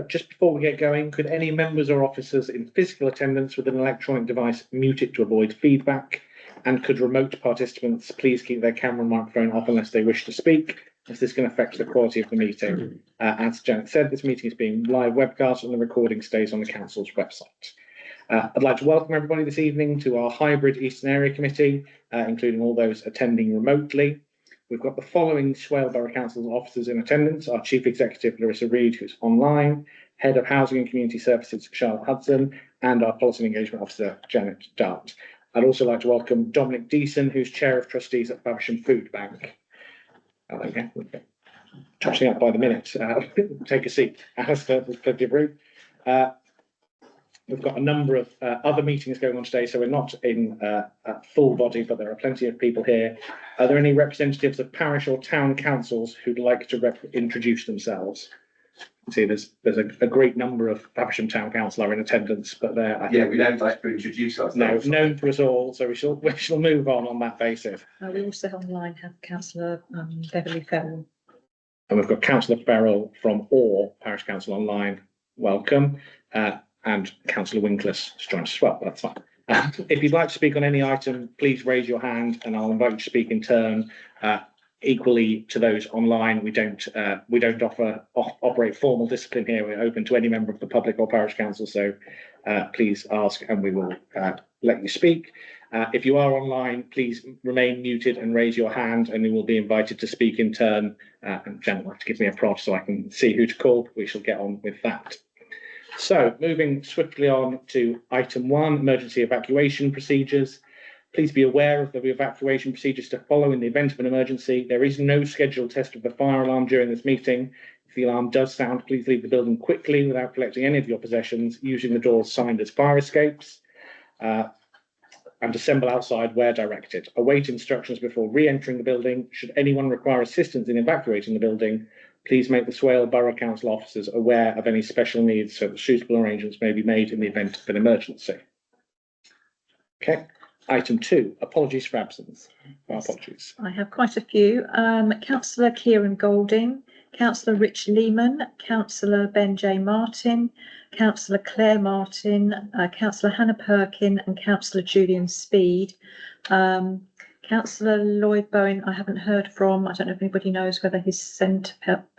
Just before we get going, could any members or officers in physical attendance with an electronic device mute it to avoid feedback? And could remote participants please keep their camera and microphone off unless they wish to speak, as this can affect the quality of the meeting. As Janet said, this meeting is being live webcast and the recording stays on the council's website. I'd like to welcome everybody this evening to our hybrid Eastern Area Committee, including all those attending remotely. We've got the following Swale Borough Council officers in attendance: our Chief Executive, Larissa Reid, who's online, Head of Housing and Community Services, Charlotte Hudson, and our Policy and Engagement Officer, Janet Dart. I'd also like to welcome Dominic Deason, who's Chair of Trustees at Faversham Food Bank. There we go. Touching up by the minute. Take a seat. Alistair, there's plenty of room. We've got a number of other meetings going on today, so we're not in full body, but there are plenty of people here. Are there any representatives of parish or town councils who'd like to introduce themselves? See, there's a great number of Faversham Town Council are in attendance, but they're we don't like to introduce ourselves. No, known to us all, so we shall move on that basis. We also online have Councillor Beverly Farrell. And we've got Councillor Farrell from Orr Parish Council online. Welcome. And Councillor Winkles has joined us as well. That's fine. If you'd like to speak on any item, please raise your hand and I'll invite you to speak in turn. Equally to those online, we don't operate formal discipline here. We're open to any member of the public or parish council, so please ask and we will let you speak. If you are online, please remain muted and raise your hand and you will be invited to speak in turn. And Janet will have to give me a prod so I can see who to call. We shall get on with that. So moving swiftly on to item 1, emergency evacuation procedures. Please be aware of the evacuation procedures to follow in the event of an emergency. There is no scheduled test of the fire alarm during this meeting. If the alarm does sound, please leave the building quickly without collecting any of your possessions, using the doors signed as fire escapes, and assemble outside where directed. Await instructions before re-entering the building. Should anyone require assistance in evacuating the building, please make the Swale Borough Council officers aware of any special needs so that suitable arrangements may be made in the event of an emergency. Okay. Item 2, apologies for absence. Apologies. I have quite a few. Councillor Kieran Golding, Councillor Rich Lehman, Councillor Ben J. Martin, Councillor Claire Martin, Councillor Hannah Perkin and Councillor Julian Speed. Councillor Lloyd Bowen, I haven't heard from. I don't know if anybody knows whether he's sent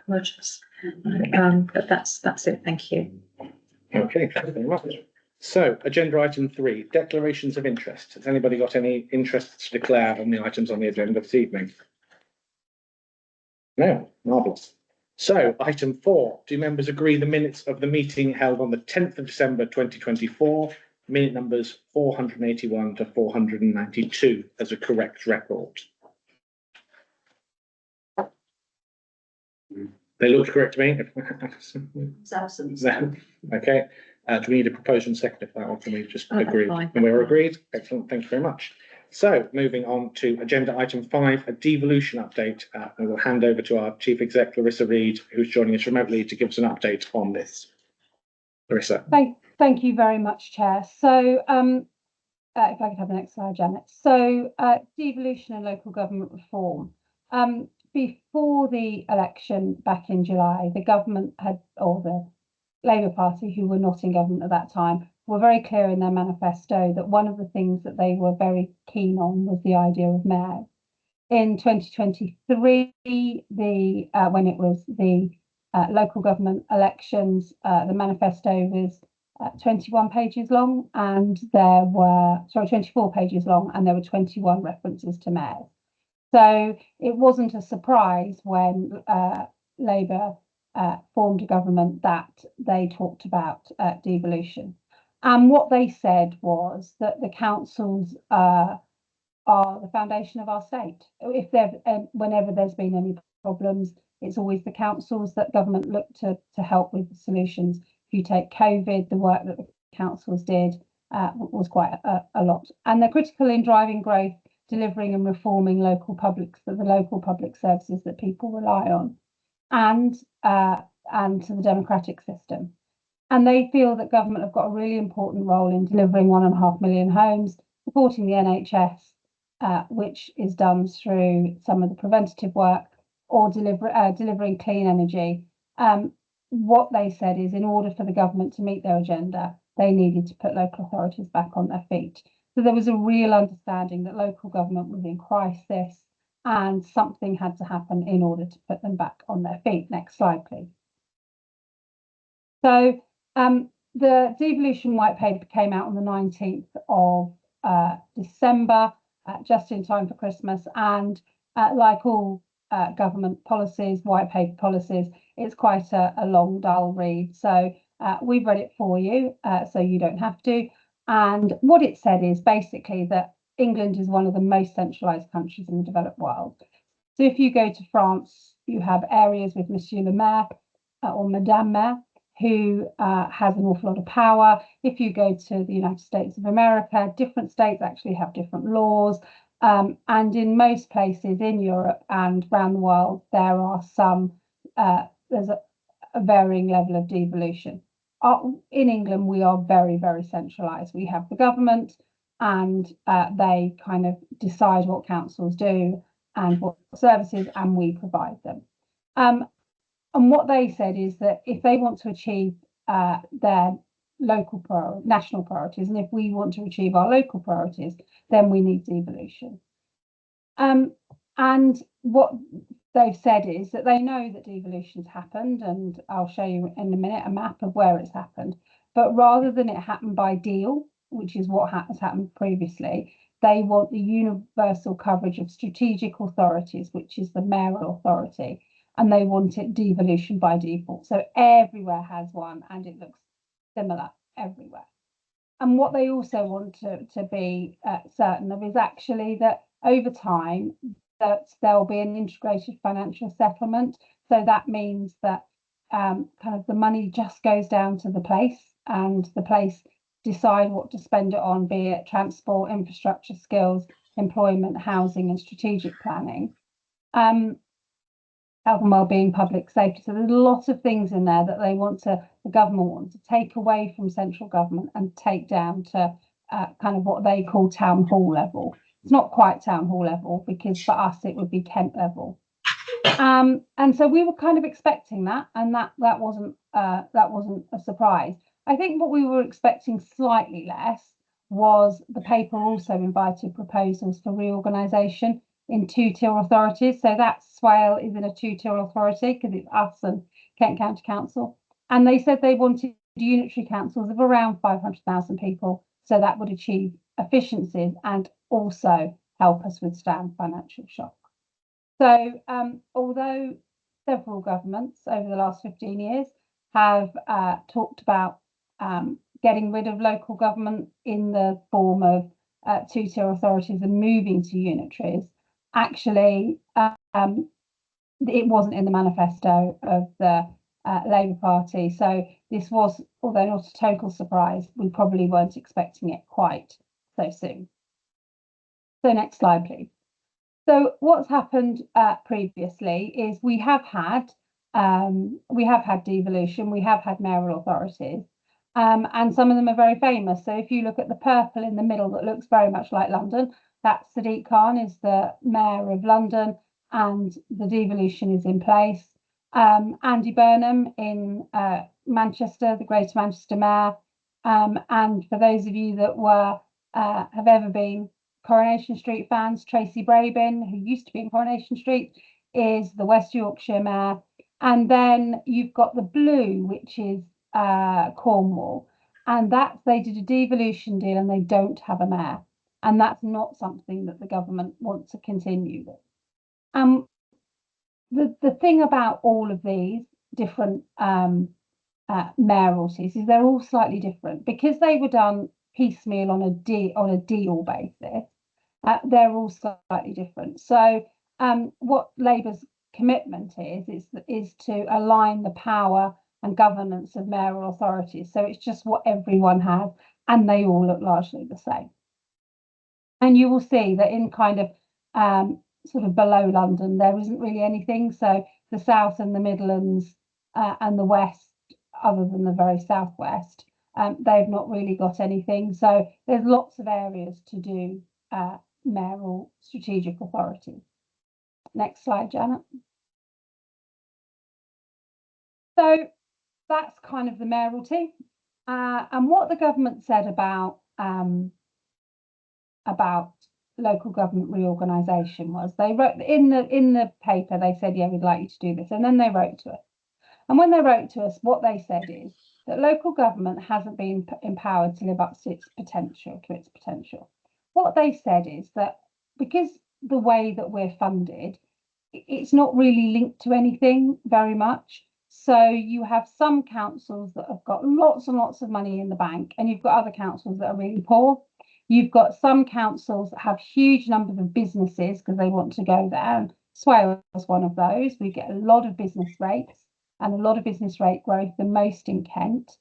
purchase. But that's it. Thank you. Okay, thank you very much. So, agenda item 3, declarations of interest. Has anybody got any interests to declare on the items on the agenda this evening? No, marvellous. So, item 4, do members agree the minutes of the meeting held on the 10th of December 2024, minute numbers 481 to 492 as a correct record? They look correct to me. It's absence. Okay. Do we need a proposal and second if that, or can we just agree? Fine. And we're agreed. Excellent. Thank you very much. So moving on to agenda item 5, a devolution update. And we'll hand over to our Chief Exec, Larissa Reid, who's joining us remotely to give us an update on this. Larissa. Thank you very much, Chair. So if I could have the next slide, Janet. So devolution and local government reform. Before the election back in July, the government had, or the Labour Party, who were not in government at that time, were very clear in their manifesto that one of the things that they were very keen on was the idea of mayors. In 2023, when it was the local government elections, the manifesto was 21 pages long, and there were 24 pages long, and there were 21 references to mayors. So it wasn't a surprise when Labour formed a government that they talked about devolution. And what they said was that the councils are the foundation of our state. Whenever there's been any problems, it's always the councils that government look to help with the solutions. If you take COVID, the work that the councils did was quite a lot. And they're critical in driving growth, delivering and reforming the local public services that people rely on, and to the democratic system. And they feel that government have got a really important role in delivering 1.5 million homes, supporting the NHS, which is done through some of the preventative work, or delivering clean energy. what they said is, in order for the government to meet their agenda, they needed to put local authorities back on their feet. So there was a real understanding that local government was in crisis and something had to happen in order to put them back on their feet. Next slide, please. So the devolution white paper came out on the 19th of December, just in time for Christmas. And like all government policies, white paper policies, it's quite a long, dull read. So we've read it for you, so you don't have to. And what it said is basically that England is one of the most centralised countries in the developed world. So if you go to France, you have areas with Monsieur le Maire or Madame Maire, who has an awful lot of power. If you go to the United States of America, different states actually have different laws. And in most places in Europe and around the world, there are there's a varying level of devolution. In England, we are very, very centralised. We have the government and they kind of decide what councils do and what services, and we provide them. And what they said is that if they want to achieve their national priorities, and if we want to achieve our local priorities, then we need devolution. And what they've said is that they know that devolution's happened, and I'll show you in a minute a map of where it's happened. But rather than it happen by deal, which is what has happened previously, they want the universal coverage of strategic authorities, which is the mayoral authority, and they want it devolution by default. So everywhere has one, and it looks similar everywhere. And what they also want to be certain of is actually that over time that there'll be an integrated financial settlement. So that means that kind of the money just goes down to the place, and the place decide what to spend it on, be it transport, infrastructure, skills, employment, housing, and strategic planning. Health and wellbeing, public safety. So there's a lot of things in there that the government wants to take away from central government and take down to kind of what they call town hall level. It's not quite town hall level, because for us it would be Kent level. And so we were kind of expecting that, and that wasn't a surprise. I think what we were expecting slightly less was the paper also invited proposals for reorganisation in two-tier authorities. So that Swale is in a two-tier authority because it's us and Kent County Council. And they said they wanted unitary councils of around 500,000 people. So that would achieve efficiencies and also help us withstand financial shock. So although several governments over the last 15 years have talked about getting rid of local government in the form of two-tier authorities and moving to unitaries, actually, it wasn't in the manifesto of the Labour Party. So this was, although not a total surprise, we probably weren't expecting it quite so soon. So next slide, please. So what's happened previously is we have had devolution, we have had mayoral authorities, and some of them are very famous. So if you look at the purple in the middle that looks very much like London, that's Sadiq Khan is the mayor of London, and the devolution is in place. Andy Burnham in Manchester, the Greater Manchester mayor, and for those of you that have ever been Coronation Street fans, Tracy Brabin, who used to be in Coronation Street, is the West Yorkshire mayor. And then you've got the blue, which is Cornwall, and they did a devolution deal and they don't have a mayor. And that's not something that the government wants to continue with. The thing about all of these different mayoralties is they're all slightly different because they were done piecemeal on a deal basis. They're all slightly different. So what Labour's commitment is to align the power and governance of mayoral authorities. So it's just what everyone has, and they all look largely the same. And you will see that in kind of sort of below London, there isn't really anything. So the South and the Midlands and the West, other than the very Southwest, they've not really got anything. So there's lots of areas to do mayoral strategic authority. Next slide, Janet. So that's kind of the mayoralty. And what the government said about local government reorganisation was, they wrote in the paper, they said, yeah, we'd like you to do this, and then they wrote to us. And when they wrote to us, what they said is that local government hasn't been empowered to live up to its potential. What they said is that because the way that we're funded, it's not really linked to anything very much. So you have some councils that have got lots and lots of money in the bank, and you've got other councils that are really poor. You've got some councils that have huge numbers of businesses because they want to go there. And Swale is one of those. We get a lot of business rates and a lot of business rate growth, the most in Kent.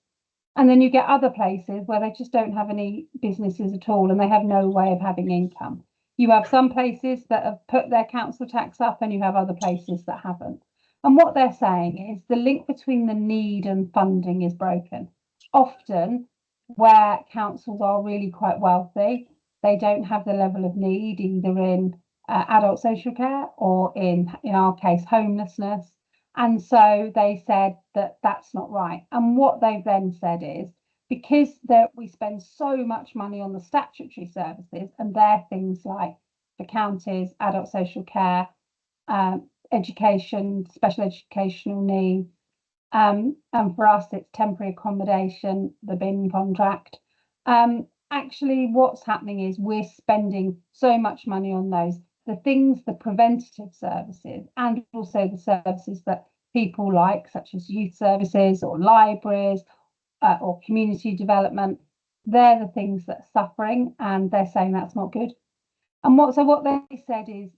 And then you get other places where they just don't have any businesses at all and they have no way of having income. You have some places that have put their council tax up and you have other places that haven't. And what they're saying is the link between the need and funding is broken. Often, where councils are really quite wealthy, they don't have the level of need either in adult social care or in our case, homelessness. And so they said that that's not right. And what they've then said is, because we spend so much money on the statutory services, and they're things like the counties, adult social care, education, special educational needs, and for us, it's temporary accommodation, the bin contract. Actually, what's happening is we're spending so much money on those, the things, the preventative services, and also the services that people like, such as youth services or libraries or community development. They're the things that are suffering, and they're saying that's not good. And what they said is,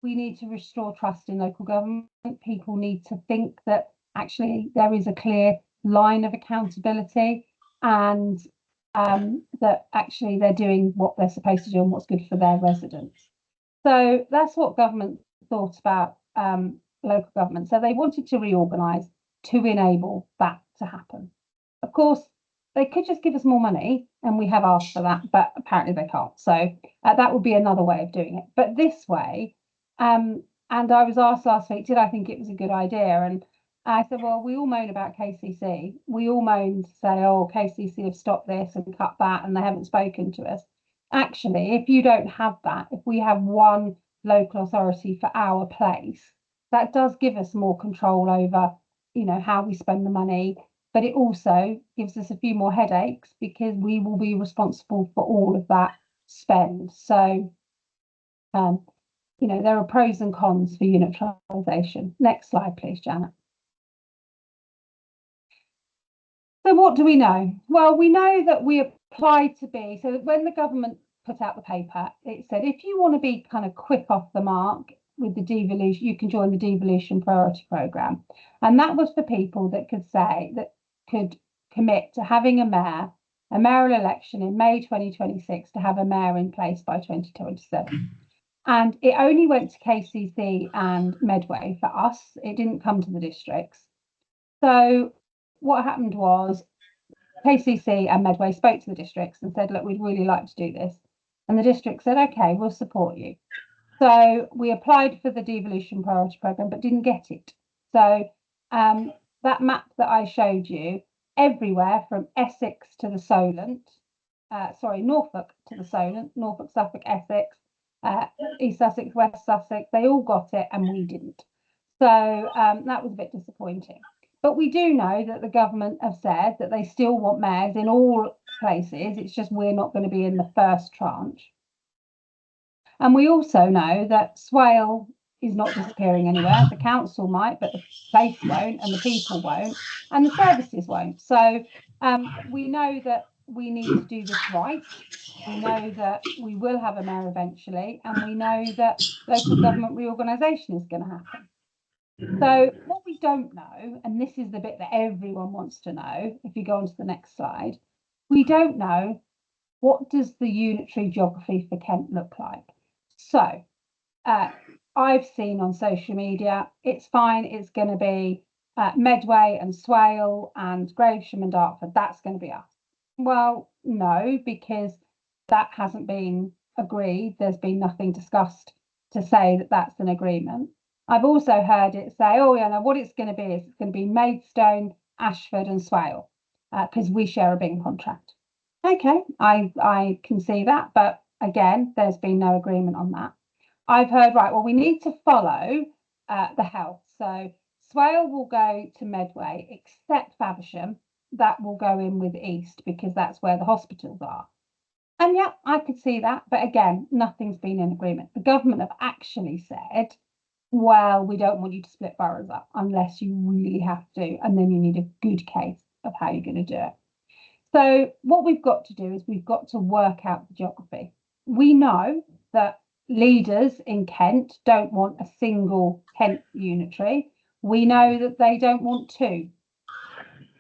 we need to restore trust in local government. People need to think that actually there is a clear line of accountability, and that actually they're doing what they're supposed to do and what's good for their residents. So that's what government thought about local government. So they wanted to reorganise to enable that to happen. Of course, they could just give us more money, and we have asked for that, but apparently they can't. So that would be another way of doing it. But this way, and I was asked last week, did I think it was a good idea? And I said, well, we all moan about KCC. We all moan to say, oh, KCC have stopped this and cut that, and they haven't spoken to us. Actually, if you don't have that, if we have one local authority for our place, that does give us more control over, how we spend the money. But it also gives us a few more headaches because we will be responsible for all of that spend. So, there are pros and cons for unitalisation. Next slide, please, Janet. So what do we know? Well, we know that we applied to be, so that when the government put out the paper, it said, if you want to be kind of quick off the mark with the devolution, you can join the devolution priority programme. And that was for people that could commit to having a mayoral election in May 2026 to have a mayor in place by 2027. And it only went to KCC and Medway for us. It didn't come to the districts. So what happened was KCC and Medway spoke to the districts and said, look, we'd really like to do this. And the district said, okay, we'll support you. So we applied for the devolution priority programme, but didn't get it. So that map that I showed you, everywhere from Essex to the Solent, Norfolk to the Solent, Norfolk, Suffolk, Essex, East Sussex, West Sussex, they all got it and we didn't. So that was a bit disappointing. But we do know that the government have said that they still want mayors in all places. It's just we're not going to be in the first tranche. And we also know that Swale is not disappearing anywhere. The council might, but the place won't, and the people won't, and the services won't. So we know that we need to do this right. We know that we will have a mayor eventually, and we know that local government reorganisation is going to happen. So what we don't know, and this is the bit that everyone wants to know, if you go on to the next slide, we don't know what does the unitary geography for Kent look like. So I've seen on social media, it's fine, it's going to be Medway and Swale and Gravesham and Dartford, that's going to be us. Well, no, because that hasn't been agreed. There's been nothing discussed to say that that's an agreement. I've also heard it say, oh yeah, no, what it's going to be is it's going to be Maidstone Ashford and Swale, because we share a bin contract. Okay, I can see that, but again, there's been no agreement on that. I've heard, right, well, we need to follow the health. So Swale will go to Medway, except Faversham, that will go in with East because that's where the hospitals are. And yeah, I could see that. But again, nothing's been in agreement. The government have actually said, well, we don't want you to split boroughs up unless you really have to. And then you need a good case of how you're going to do it. So what we've got to do is we've got to work out the geography. We know that leaders in Kent don't want a single Kent unitary. We know that they don't want two.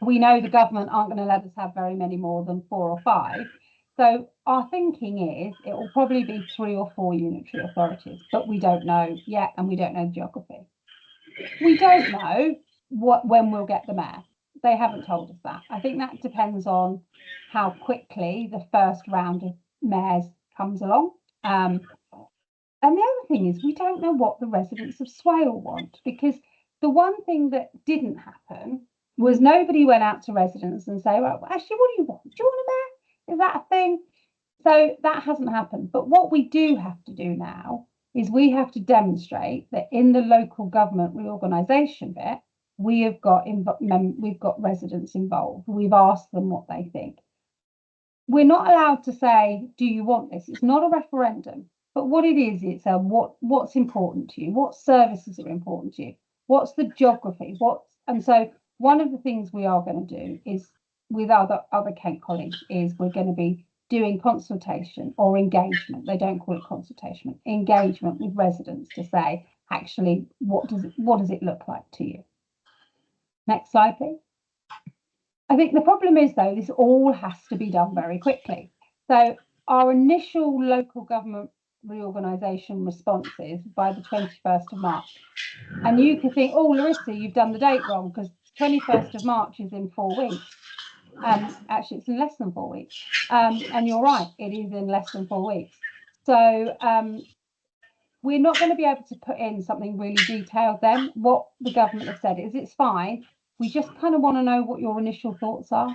We know the government aren't going to let us have very many more than 4 or 5. So our thinking is it will probably be 3 or 4 unitary authorities, but we don't know yet, and we don't know the geography. We don't know when we'll get the mayor. They haven't told us that. I think that depends on how quickly the first round of mayors comes along. And the other thing is we don't know what the residents of Swale want, because the one thing that didn't happen was nobody went out to residents and say, well, actually, what do you want? Do you want a mayor? Is that a thing? So that hasn't happened. But what we do have to do now is we have to demonstrate that in the local government reorganisation bit, we've got residents involved. We've asked them what they think. We're not allowed to say, do you want this? It's not a referendum. But what it is, it's what's important to you? What services are important to you? What's the geography? And so one of the things we are going to do is with other Kent colleagues is we're going to be doing consultation or engagement. They don't call it consultation, engagement with residents to say, actually, what does it look like to you? Next slide, please. I think the problem is, though, this all has to be done very quickly. So our initial local government reorganisation responses by the 21st of March. And you could think, oh, Larissa, you've done the date wrong because 21st of March is in 4 weeks. Actually, it's in less than 4 weeks. And you're right, it is in less than 4 weeks. So we're not going to be able to put in something really detailed then. What the government have said is it's fine. We just kind of want to know what your initial thoughts are.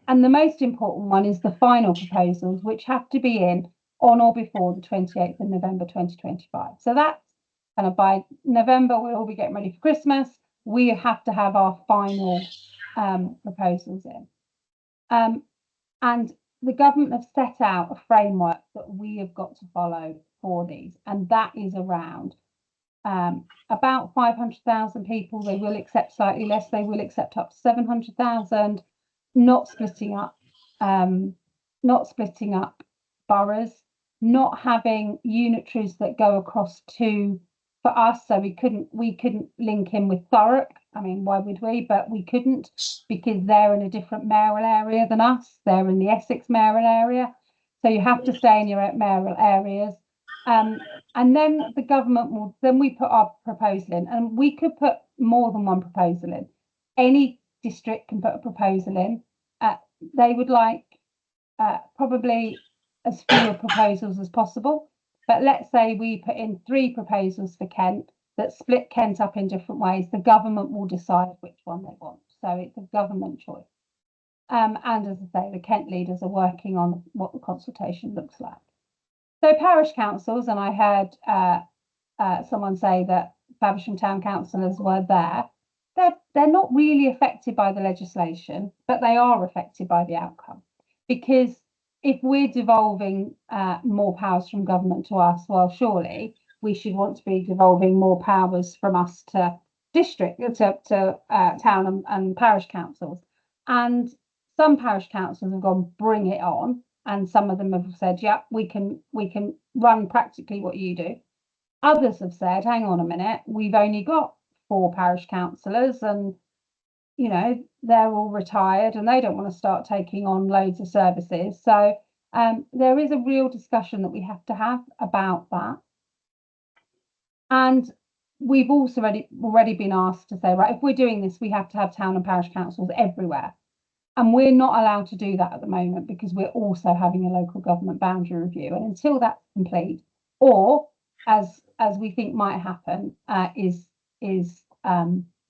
And the most important one is the final proposals, which have to be in on or before the 28th of November 2025. So that's kind of by November, we'll all be getting ready for Christmas. We have to have our final proposals in. And the government have set out a framework that we have got to follow for these, and that is around about 500,000 people. They will accept slightly less. They will accept up to 700,000. Not splitting up boroughs, not having unitaries that go across two for us. So we couldn't link in with Thurrock. I mean, why would we? But we couldn't because they're in a different mayoral area than us. They're in the Essex mayoral area. So you have to stay in your mayoral areas. And then the government then we put our proposal in, and we could put more than one proposal in. Any district can put a proposal in. They would like probably as few proposals as possible. But let's say we put in 3 proposals for Kent that split Kent up in different ways. The government will decide which one they want. So it's a government choice. And as I say, the Kent leaders are working on what the consultation looks like. So parish councils, and I heard someone say that Faversham Town councillors were there. They're not really affected by the legislation, but they are affected by the outcome. Because if we're devolving more powers from government to us, well, surely we should want to be devolving more powers from us to district, to town and parish councils. And some parish councils have gone, bring it on. And some of them have said, yeah, we can run practically what you do. Others have said, hang on a minute, we've only got 4 parish councillors and, you know, they're all retired and they don't want to start taking on loads of services. So there is a real discussion that we have to have about that. And we've also already been asked to say, right, if we're doing this, we have to have town and parish councils everywhere. And we're not allowed to do that at the moment because we're also having a local government boundary review. And until that's complete, or as we think might happen, is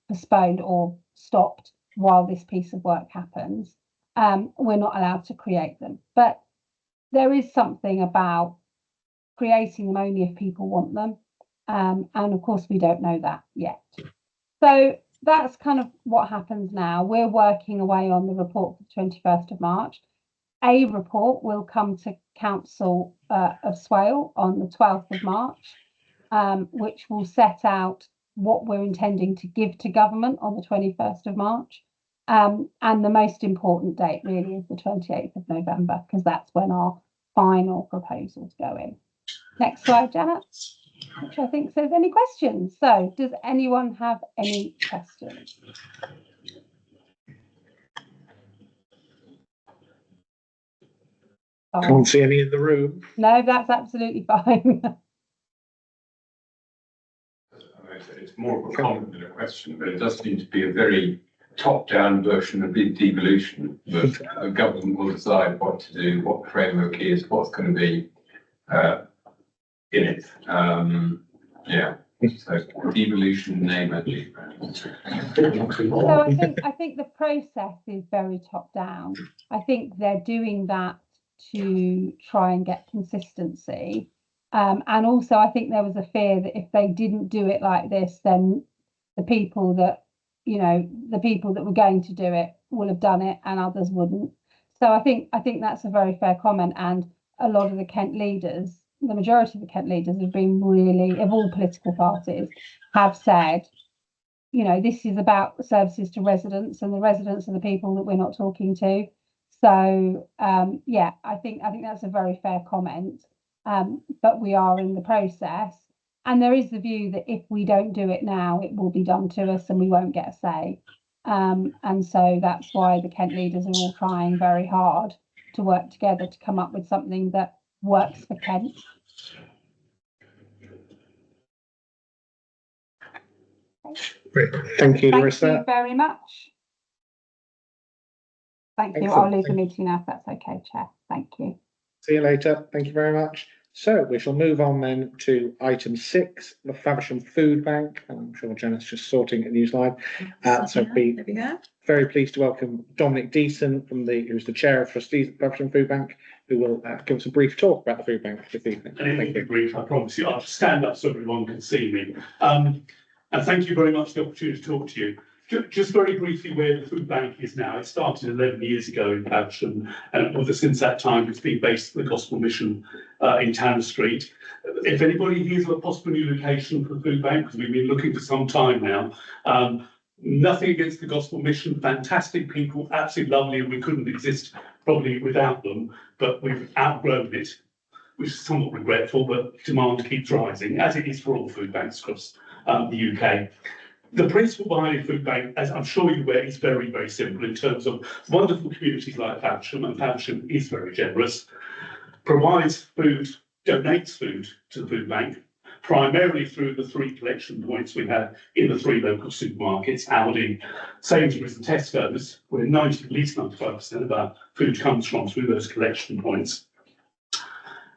postponed or stopped, while this piece of work happens. We're not allowed to create them, but there is something about creating them only if people want them. And of course, we don't know that yet. So that's kind of what happens now. We're working away on the report for the 21st of March. A report will come to Council of Swale on the 12th of March, which will set out what we're intending to give to government on the 21st of March. And the most important date really is the 28th of November, because that's when our final proposals go in. Next slide, Janet, which I think says any questions. So does anyone have any questions? Can't see any in the room. No, that's absolutely fine. It's more of a comment than a question, but it does seem to be a very top-down version of the devolution. That the government will decide what to do, what the framework is, what's going to be in it. Yeah. So devolution, name it. So I think the process is very top down. I think they're doing that to try and get consistency. And also I think there was a fear that if they didn't do it like this, then the people that, you know, the people that were going to do it will have done it and others wouldn't. So I think that's a very fair comment. And a lot of the Kent leaders, the majority of the Kent leaders have been really, of all political parties, have said, you know, this is about services to residents, and the residents are the people that we're not talking to. So yeah, I think that's a very fair comment. But we are in the process, and there is the view that if we don't do it now, it will be done to us and we won't get a say. And so that's why the Kent leaders are all trying very hard to work together to come up with something that works for Kent. Great. Thank you, Larissa. Thank you very much. Thank you. Excellent. I'll leave the meeting now if that's okay, Chair. Thank you. See you later. Thank you very much. So we shall move on then to item 6, the Faversham Food Bank. I'm sure Janet's just sorting a new slide. So There we go. very pleased to welcome Dominic Deason, who's the Chair of Trustees at Faversham Food Bank, who will give us a brief talk about the food bank this evening. And it will Thank be you. brief, I promise you. I'll stand up so everyone can see me. And thank you very much for the opportunity to talk to you. Just very briefly where the food bank is now. It started 11 years ago in Faversham, and since that time it's been based at the Gospel Mission in Tanner Street. If anybody hears of a possible new location for the food bank, because we've been looking for some time now, nothing against the Gospel Mission, fantastic people, absolutely lovely, and we couldn't exist probably without them, but we've outgrown it, which is somewhat regretful, but demand keeps rising, as it is for all food banks across the UK. The principle behind a food bank, as I'm sure you're aware, is very, very simple in terms of wonderful communities like Faversham, and Faversham is very generous, provides food, donates food to the food bank, primarily through the 3 collection points we have in the 3 local supermarkets, Aldi, Sainsbury's and Tesco's, where at least 95% of our food comes from through those collection points.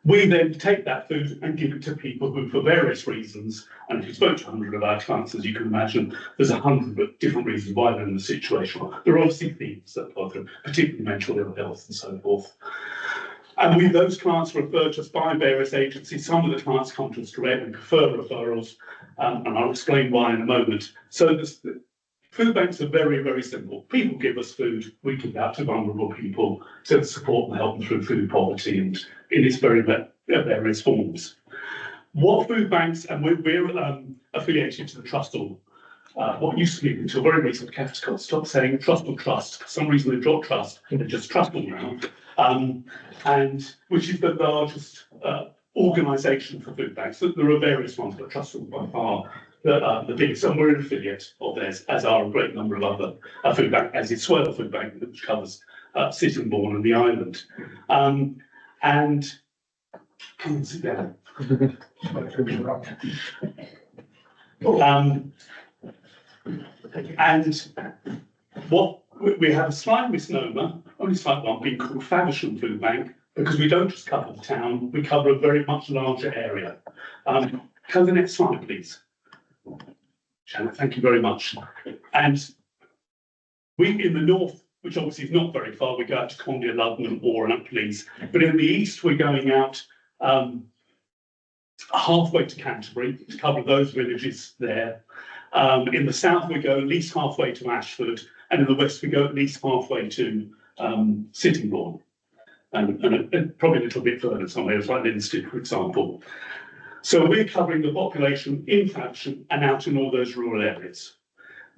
We then take that food and give it to people who, for various reasons, and if you spoke to 100 of our clients, as you can imagine, there's 100 different reasons why they're in the situation. There are obviously themes that apply to them, particularly mental ill health and so forth. And those clients are referred to us by various agencies. Some of the clients come to us direct and prefer referrals, and I'll explain why in a moment. So the food banks are very, very simple. People give us food, we give that to vulnerable people to support and help them through food poverty and in its very various forms. What food banks, and we're affiliated to the Trustall. What used to be until very recently, Catholic stopped saying Trustall Trust. For some reason they dropped Trust, they're just Trustall now, and which is the largest organisation for food banks. There are various ones, but Trustall by far the biggest, and we're an affiliate of theirs, as are a great number of other food banks, as is Swale Food Bank, which covers Sittingbourne and the island. And come and sit down. And what we have a slight misnomer, only slight one, being called Faversham Food Bank, because we don't just cover the town, we cover a very much larger area. Can the next slide, please? Janet, thank you very much. And We, in the north, which obviously is not very far, we go out to Condia, Ludden, or Appleys. But in the east, we're going out halfway to Canterbury to cover those villages there. In the south, we go at least halfway to Ashford, and in the west, we go at least halfway to Sittingbourne, and probably a little bit further somewhere, like Linstead, for example. So we're covering the population in Faversham and out in all those rural areas.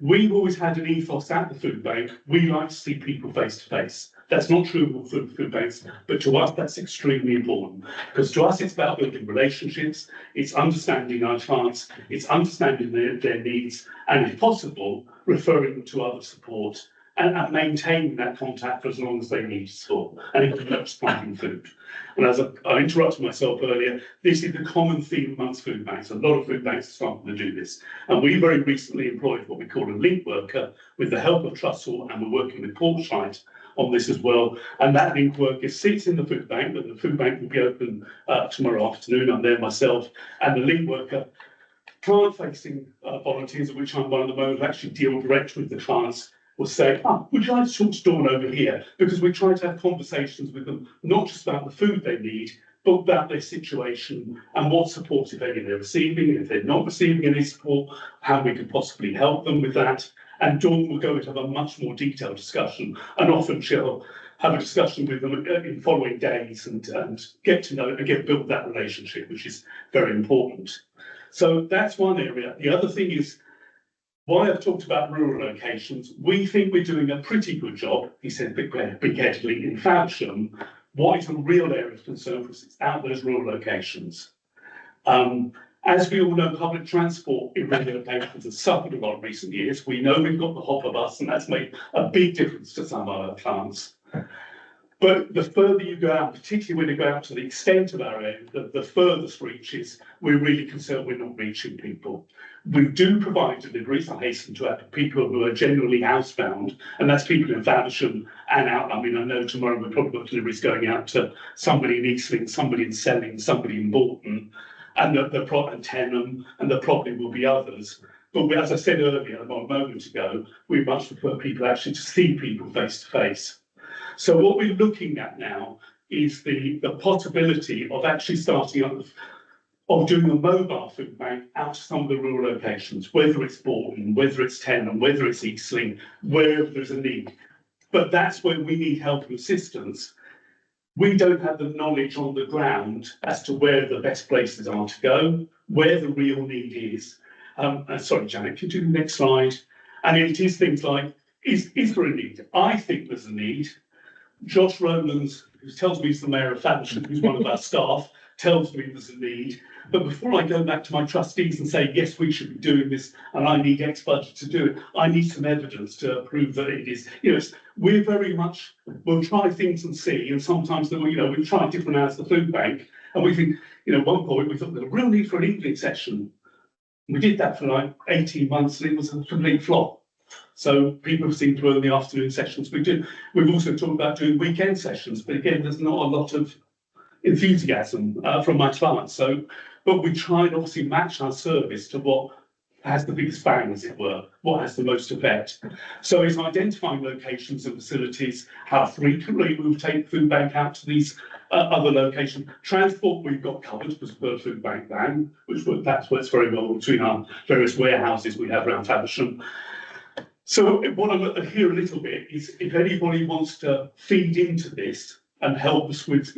We've always had an ethos at the food bank. We like to see people face to face. That's not true of all food banks, but to us, that's extremely important. Because to us, it's about building relationships, it's understanding our clients, it's understanding their needs, and if possible, referring them to other support and maintaining that contact for as long as they need support, and including finding food. And as I interrupted myself earlier, this is the common theme amongst food banks. A lot of food banks are starting to do this. And we very recently employed what we call a link worker with the help of Trussell, and we're working with Portshite on this as well. And that link worker sits in the food bank, and the food bank will be open tomorrow afternoon. I'm there myself, and the link worker, client-facing volunteers, of which I'm one of the moment, actually deal direct with the clients, will say, would you like to talk to Dawn over here? Because we try to have conversations with them, not just about the food they need, but about their situation and what support, if any, they're receiving. If they're not receiving any support, how we could possibly help them with that. And Dawn will go and have a much more detailed discussion, and often she'll have a discussion with them in following days and get to know and build that relationship, which is very important. So that's one area. The other thing is, why I've talked about rural locations, we think we're doing a pretty good job, he said big-headedly, in Faversham. What is a real area of concern for us? It's out those rural locations. As we all know, public transport in rural locations has suffered a lot in recent years. We know we've got the hopper bus, and that's made a big difference to some of our clients. But the further you go out, particularly when you go out to the extent of our area, the furthest reaches, we're really concerned we're not reaching people. We do provide deliveries, I hasten to add, for people who are generally housebound, and that's people in Faversham and out. I mean, I know tomorrow we've probably got deliveries going out to somebody in Eastling, somebody in Selling, somebody in Bolton, and Tenham, and there probably will be others. But as I said earlier, a moment ago, we much prefer people actually to see people face to face. So what we're looking at now is the possibility of actually starting up of doing a mobile food bank out to some of the rural locations, whether it's Bolton, whether it's Tenham, whether it's Eastling, wherever there's a need. But that's where we need help and assistance. We don't have the knowledge on the ground as to where the best places are to go, where the real need is. Sorry, Janet, could you do the next slide? And it is things like, is there a need? I think there's a need. Josh Rowlands, who tells me he's the mayor of Faversham, who's one of our staff, tells me there's a need. But before I go back to my trustees and say, yes, we should be doing this, and I need X budget to do it, I need some evidence to prove that it is. We're very much, we'll try things and see, and sometimes, we try different hours at the food bank, and we think, at one point we thought there was a real need for an evening session. We did that for like 18 months, and it was a complete flop. So people seem to earn the afternoon sessions. We've also talked about doing weekend sessions, but again, there's not a lot of enthusiasm from my clients. But we try and obviously match our service to what has the biggest bang, as it were, what has the most effect. So it's identifying locations and facilities, how frequently we will take the food bank out to these other locations. Transport we've got covered because we've got a food bank van, that's works very well between our various warehouses we have around Faversham. So what I'm going to hear a little bit is if anybody wants to feed into this and help us with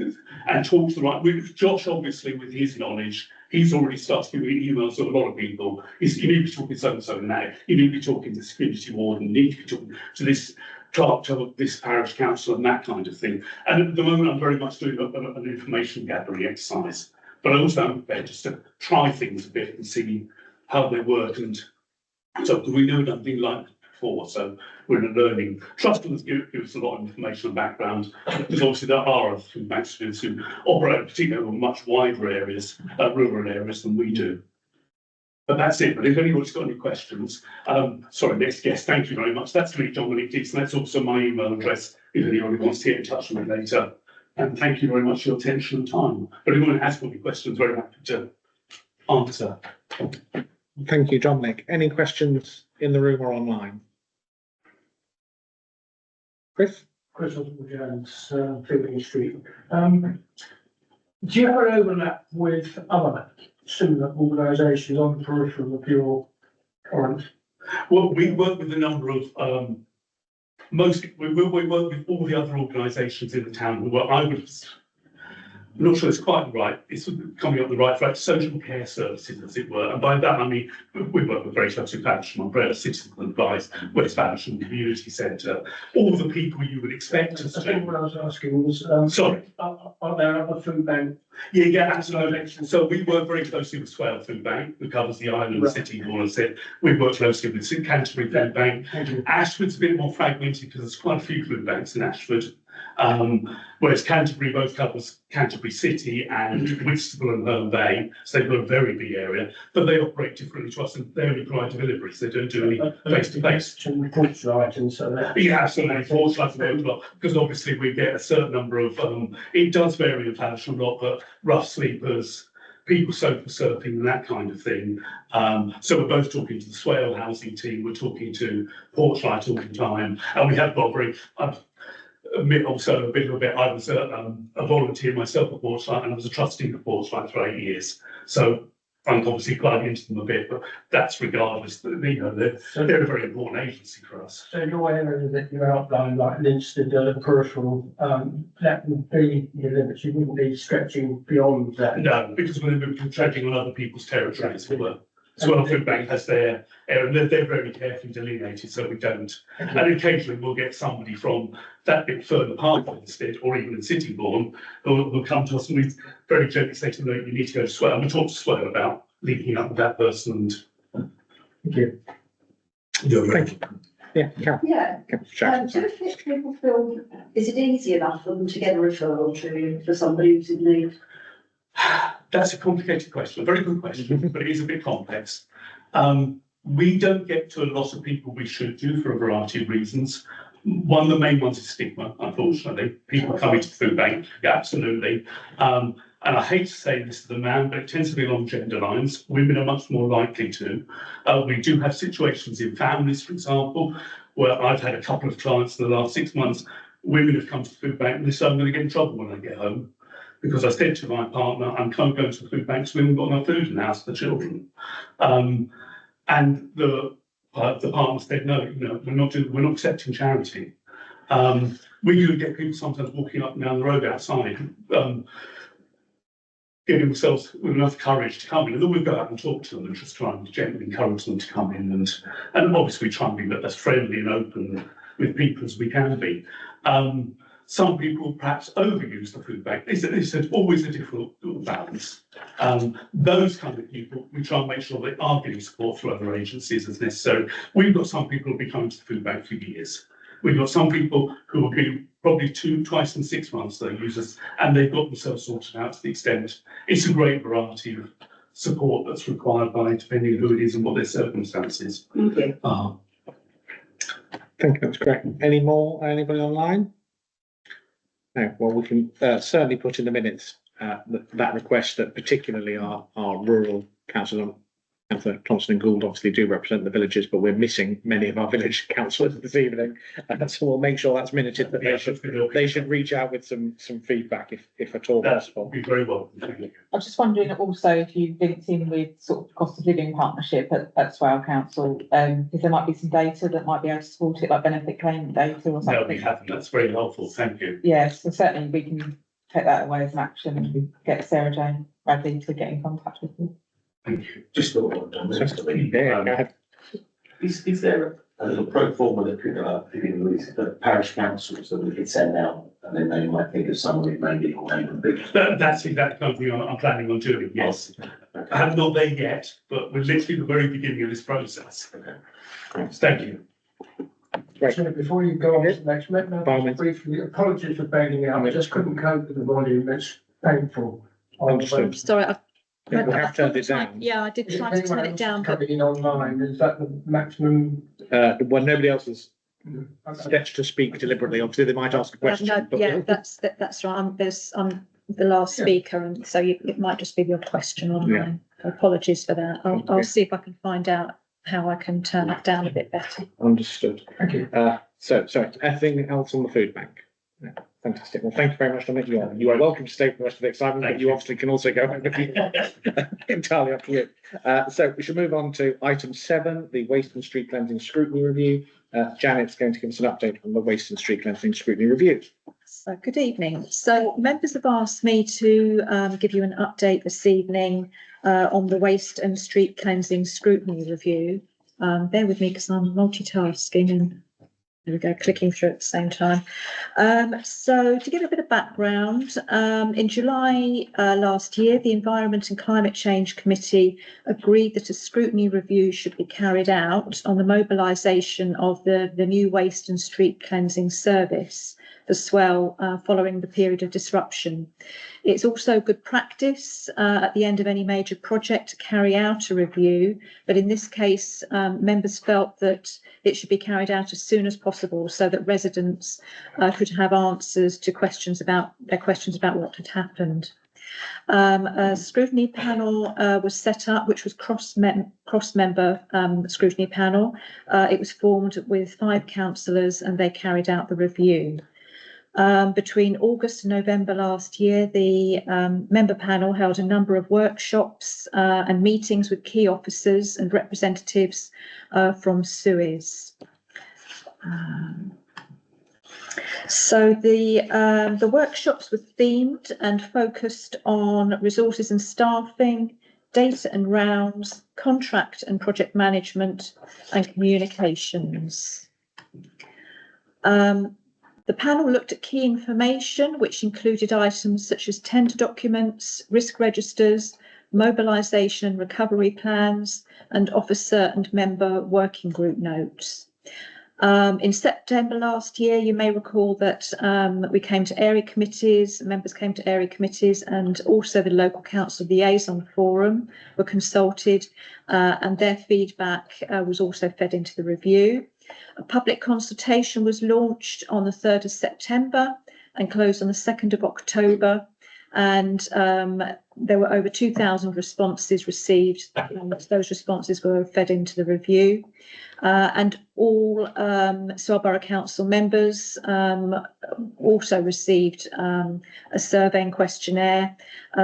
and talk to the right, with Josh, obviously, with his knowledge, he's already started giving emails to a lot of people. You need to be talking so-and-so now. You need to be talking to the community warden. You need to be talking to this clerk, to this parish council, and that kind of thing. And at the moment, I'm very much doing an information gathering exercise. But I also am prepared just to try things a bit and see how they work. And so we know nothing like before, so we're in a learning. Trust us give us a lot of information and background, because obviously there are other food bank students who operate particularly over much wider areas, rural areas than we do. But that's it. But if anybody's got any questions, sorry, next guest, thank you very much. That's me, Dominic Deason. That's also my email address if anybody wants to get in touch with me later. And thank you very much for your attention and time. But if anyone has got any questions, very happy to answer. Thank you, Dominic. Any questions in the room or online? Chris? Chris Oswald Jones, Fielding Street. Do you have an overlap with other similar organisations on the peripheral of your current? Well, we work with a number of, we work with all the other organisations in the town. I'm not sure it's quite right. It's coming up the right track, social care services, as it were. And by that, I mean, we work with very closely with Faversham Umbrella, Citizen Advice, West Faversham Community Centre, all the people you would expect us I think to. what I was asking was, Sorry. are there other food bank? Yeah, absolutely. So we work very closely with Swale Food Bank, who covers the island, Right. City, Hall and Sit. We work closely with St Canterbury Food Bank. Thank you. Ashford's a bit more fragmented because there's quite a few food banks in Ashford. Whereas Canterbury both covers Canterbury City and Whitstable and Herne Bay, so they've got a very big area, but they operate differently to us and they only provide deliveries, they don't do any face-to-face. Some reports items, so that. Yeah, absolutely, force like a lot, because obviously we get a certain number of, it does vary in Faversham a lot, but rough sleepers, people sofa surfing and that kind of thing. So we're both talking to the Swale housing team, we're talking to Porchlight all the time, and we have got very, admit also a bit, I was a volunteer myself at Porchlight and I was a trustee at Porchlight for 8 years. So I'm obviously quite into them a bit, but that's regardless, you know, they're a very important agency for us. So your area that you outlined, like Linstead, peripheral, that would be your limits, you wouldn't be stretching beyond that. No, because we're treading on other people's territories, we were. Swale Food Bank has their area, they're very carefully delineated, so we don't. And occasionally we'll get somebody from that bit further past instead, or even in Sittingbourne, who will come to us and we very gently say to them, you need to go to Swale. And we talk to Swale about linking up with that person and. Thank you. Thank you. Yeah, Carol. Yeah, Sharon. do people feel, is it easy enough for them to get a referral for somebody who's in need? That's a complicated question, a very good question, but it is a bit complex. We don't get to a lot of people we should do for a variety of reasons. One of the main ones is stigma, unfortunately. People coming to the food bank, yeah, absolutely. And I hate to say this to the man, but it tends to be along gender lines. Women are much more likely to. We do have situations in families, for example, where I've had a couple of clients in the last 6 months. Women have come to the food bank and they say, I'm going to get in trouble when I get home. Because I said to my partner, I'm going to the food bank, so we haven't got enough food in the house for the children. And the partner said, no, we're not accepting charity. We do get people sometimes walking up and down the road outside, giving themselves with enough courage to come in. And then we go out and talk to them and just try and gently encourage them to come in. And obviously try and be as friendly and open with people as we can be. Some people perhaps overuse the food bank. It's always a difficult balance. Those kind of people, we try and make sure they are getting support through other agencies as necessary. We've got some people who'll be coming to the food bank for years. We've got some people who will be probably twice in 6 months they use us, and they've got themselves sorted out to the extent. It's a great variety of support that's required by depending who it is and what their circumstances are. Thank you, that's great. Anybody online? No, well, we can certainly put in the minutes that request that particularly our rural councillor Thompson and Gould obviously do represent the villages, but we're missing many of our village councillors this evening. So we'll make sure that's minuted, that they should reach out with some feedback if at all possible. Be very welcome. Thank you. I was just wondering also if you've linked in with sort of cost of living partnership at Swale Council, because there might be some data that might be able to support it, like benefit claim data or something. No, we haven't. That's very helpful. Thank you. Yes, so certainly we can take that away as an action and get Sarah Jane Bradley to get in contact with you. Thank you. Just thought on this. Yeah, go ahead. Is there a little pro forma that could the parish councils that we could send out, and then they might think of somebody maybe or name would be. That's exactly something I'm planning on doing. Yes, I have not there yet, but we're literally at the very beginning of this process. Okay. Thank you. Great. So before you go on to the next, By all means. briefly, apologies for bailing out, I just couldn't cope with the volume, it's painful. Understood. Sorry, We have turned it down. Yeah, I did If try to anyone turn it else down, is but coming in online, is that the maximum? Well, nobody else has sketched to speak deliberately. Obviously, they might ask a question. no, but yeah, that's right. I'm the last Yeah. speaker, and so it might just be your question online. Apologies for that. I'll Okay. see if I can find out how I can turn that down a bit better. Understood. Thank you. So, sorry, anything else on the food bank? No, fantastic. Well, thank you very much, Dominic. You are welcome to stay for the rest of the excitement, but you obviously can also go home if you entirely up to you. So we should move on to item 7, the waste and street cleansing scrutiny review. Janet's going to give us an update on the waste and street cleansing scrutiny review. So good evening. So members have asked me to give you an update this evening on the waste and street cleansing scrutiny review. Bear with me because I'm multitasking and there we go, clicking through at the same time. So to give a bit of background, in July last year, the Environment and Climate Change Committee agreed that a scrutiny review should be carried out on the mobilisation of the new waste and street cleansing service for Swell following the period of disruption. It's also good practice at the end of any major project to carry out a review, but in this case, members felt that it should be carried out as soon as possible so that residents could have answers to questions about what had happened. A scrutiny panel was set up, which was cross-member scrutiny panel. It was formed with 5 councillors and they carried out the review. Between August and November last year, the member panel held a number of workshops and meetings with key officers and representatives from Suez. So the workshops were themed and focused on resources and staffing, data and rounds, contract and project management, and communications. The panel looked at key information, which included items such as tender documents, risk registers, mobilisation and recovery plans, and officer and member working group notes. In September last year, you may recall that we came to area committees, members came to area committees, and also the local council liaison forum were consulted, and their feedback was also fed into the review. A public consultation was launched on the 3rd of September and closed on the 2nd of October. And there were over 2,000 responses received. Those responses were fed into the review. And all Swell Borough Council members also received a survey and questionnaire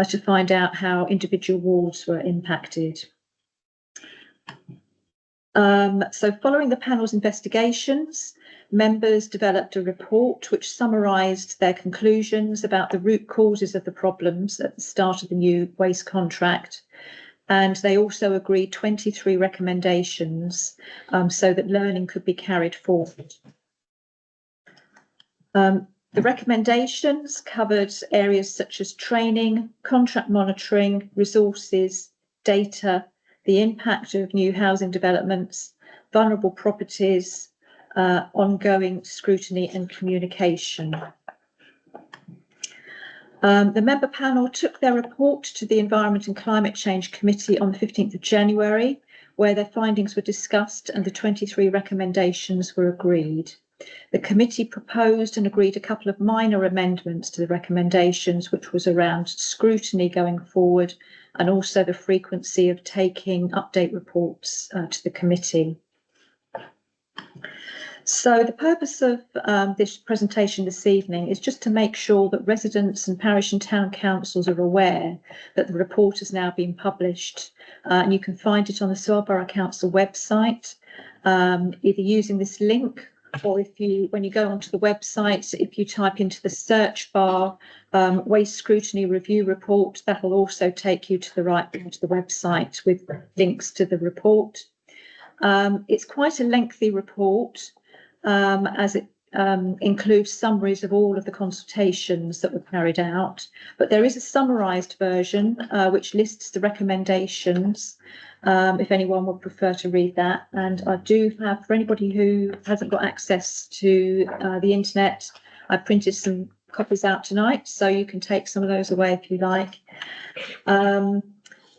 to find out how individual wards were impacted. So following the panel's investigations, members developed a report which summarised their conclusions about the root causes of the problems at the start of the new waste contract. And they also agreed 23 recommendations so that learning could be carried forward. The recommendations covered areas such as training, contract monitoring, resources, data, the impact of new housing developments, vulnerable properties, ongoing scrutiny and communication. The member panel took their report to the Environment and Climate Change Committee on the 15th of January, where their findings were discussed and the 23 recommendations were agreed. The committee proposed and agreed a couple of minor amendments to the recommendations, which was around scrutiny going forward and also the frequency of taking update reports to the committee. So the purpose of this presentation this evening is just to make sure that residents and parish and town councils are aware that the report has now been published, and you can find it on the Swell Borough Council website, either using this link or when you go onto the website, if you type into the search bar waste scrutiny review report, that will also take you to the right to the website with links to the report. It's quite a lengthy report, as it includes summaries of all of the consultations that were carried out, but there is a summarised version which lists the recommendations, if anyone would prefer to read that. And I do have, for anybody who hasn't got access to the internet, I printed some copies out tonight, so you can take some of those away if you like.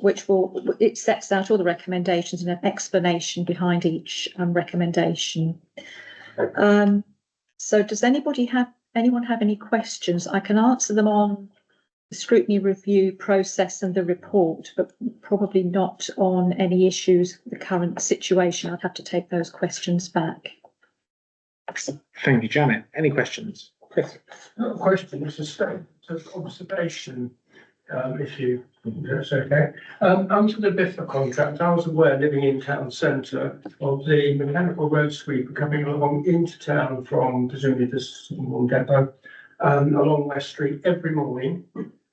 It sets out all the recommendations and an explanation behind each recommendation. So does anyone have any questions? I can answer them on the scrutiny review process and the report, but probably not on any issues with the current situation. I'd have to take those questions back. Thank you, Janet. Any questions? Chris? Not a question, it's a statement of observation, if that's okay. Under the Biffa contract, I was aware, living in town centre, of the mechanical road sweeper coming along into town from presumably the Sutton depot, along West Street every morning,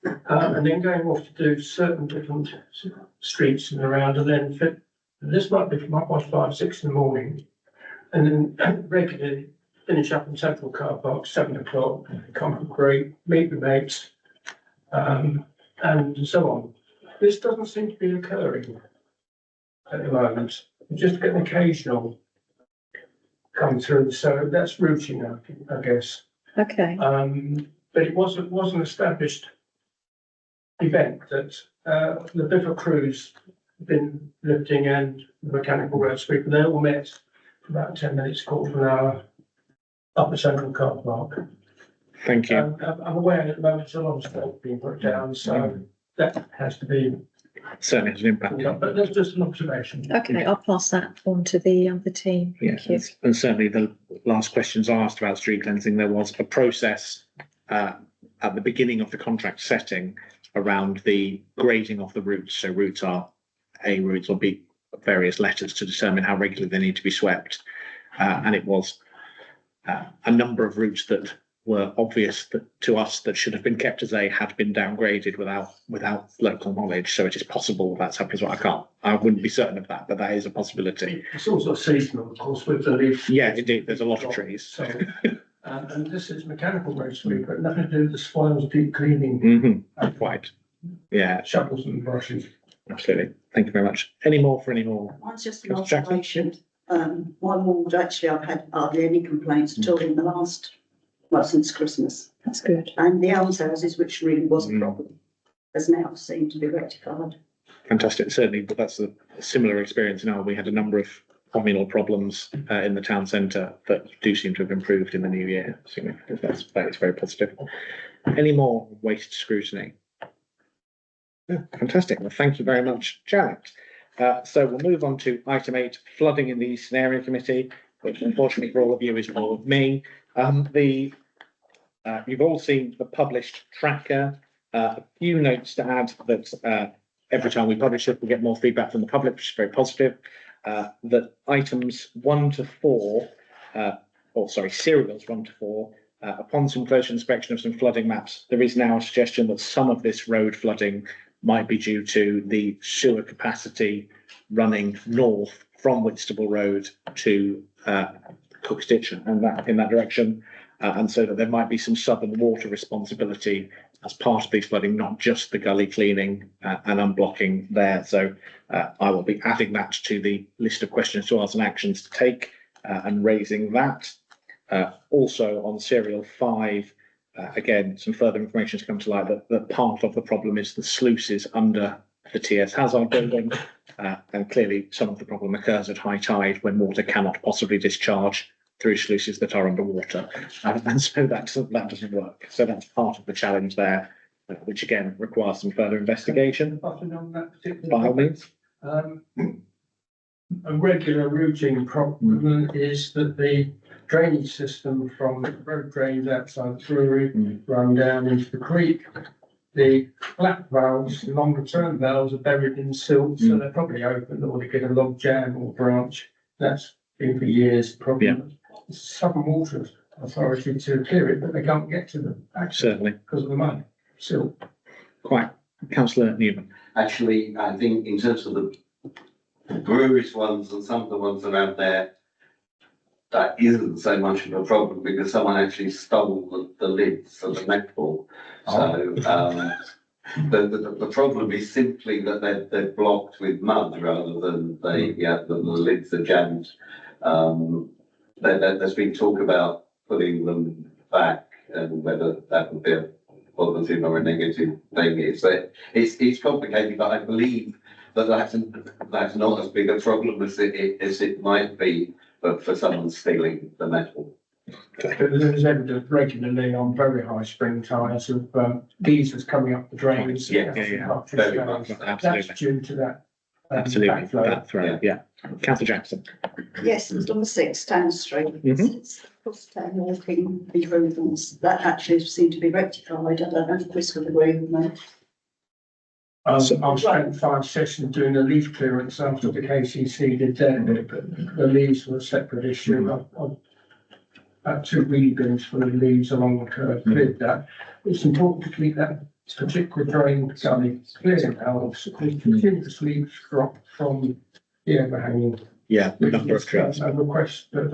and then going off to do certain different streets and around, and then this might be from 5:30, 6 in the morning, and then regularly finish up in Central Car Park, 7 o'clock, come from Great, meet the mates, and so on. This doesn't seem to be occurring at the moment. We just get an occasional come through, so that's routine, I guess. Okay, But it was an established event that the Biffa crews been lifting and the mechanical road sweeper, they all met for about 10 minutes, quarter of an hour, up at Central Car Park. Thank you. I'm aware at the moment there's a lot of stuff being put down, so that has to be, Certainly has an impact. but that's just an observation. okay, I'll pass that on to the team. Thank you. Yes, and certainly the last questions asked about street cleansing, there was a process at the beginning of the contract setting around the grading of the routes. So routes are A routes or B, various letters to determine how regularly they need to be swept. And it was a number of routes that were obvious to us that should have been kept as A had been downgraded without local knowledge. So it is possible that's happened. I wouldn't be certain of that, but that is a possibility. It's also seasonal, of course, with the leaf. Yeah, indeed, there's a lot of trees. So, and this is mechanical road sweeper, nothing to do with the spoils, deep cleaning, Quite. Yeah, shovels and brushes. absolutely. Thank you very much. Any more? Mine's just an Councillor Jackson? observation. My ward, actually, I've had hardly any complaints at all in the last, well, since Christmas. That's good. And the almshouses, which really was a Mm. problem, has now seemed to be rectified. Fantastic. Certainly, but that's a similar experience now. We had a number of communal problems in the town centre that do seem to have improved in the new year. So that is very positive. Any more waste scrutiny? Yeah, fantastic. Well, thank you very much, Janet. So we'll move on to item 8, flooding in the Eastern Area Committee, which unfortunately for all of you is more of me. You've all seen the published tracker. A few notes to add that every time we publish it, we get more feedback from the public, which is very positive. That items 1 to 4, serials 1 to 4, upon some closer inspection of some flooding maps, there is now a suggestion that some of this road flooding might be due to the sewer capacity running north from Whitstable Road to Cook's Ditch and that in that direction. And so that there might be some southern water responsibility as part of these flooding, not just the gully cleaning and unblocking there. So I will be adding that to the list of questions to ask and actions to take and raising that. Also on serial 5, again, some further information to come to light that part of the problem is the sluices under the TS Hazard building. And clearly some of the problem occurs at high tide when water cannot possibly discharge through sluices that are underwater. And so that doesn't work. So that's part of the challenge there, which again requires some further investigation. Button on that particular. By all means. A regular routine problem is that the drainage system from the road drains outside the brewery run down into the creek. The flat valves, the longer term valves are buried in silt, so they're probably open or they get a log jam or branch. That's been for years a problem. Southern Water Authority to clear it, but they can't get to them. Certainly. Because of the mud, silt. Quite. Councillor Newman. Actually, I think in terms of the breweries ones and some of the ones around there, that isn't so much of a problem because someone actually stole the lids of the metal. So the problem is simply that they're blocked with mud rather than the lids are jammed. There's been talk about putting them back and whether that would be a positive or a negative thing. It's complicated, but I believe that's not as big a problem as it might be, but for someone stealing the metal. But there's evidence regularly on very high spring tides of geysers coming up the drains. Yeah. Very much. That's due to that. Absolutely. Backflow. That's right. Yeah. Councillor Jackson. Yes, it's number 6, Town Street. Mhm. It's cross-town walking improvements that actually seem to be rectified. I don't know if Chris would agree with me. I've spent 5 sessions doing the leaf clearance after the KCC did their bit, but the leaves were a separate issue. I've had 2 wheelie bins full of leaves along the curb, cleared that. It's important to keep that particular drain gully clear now. It's continuous leaves drop from the overhanging. Yeah, a number of trees. A request for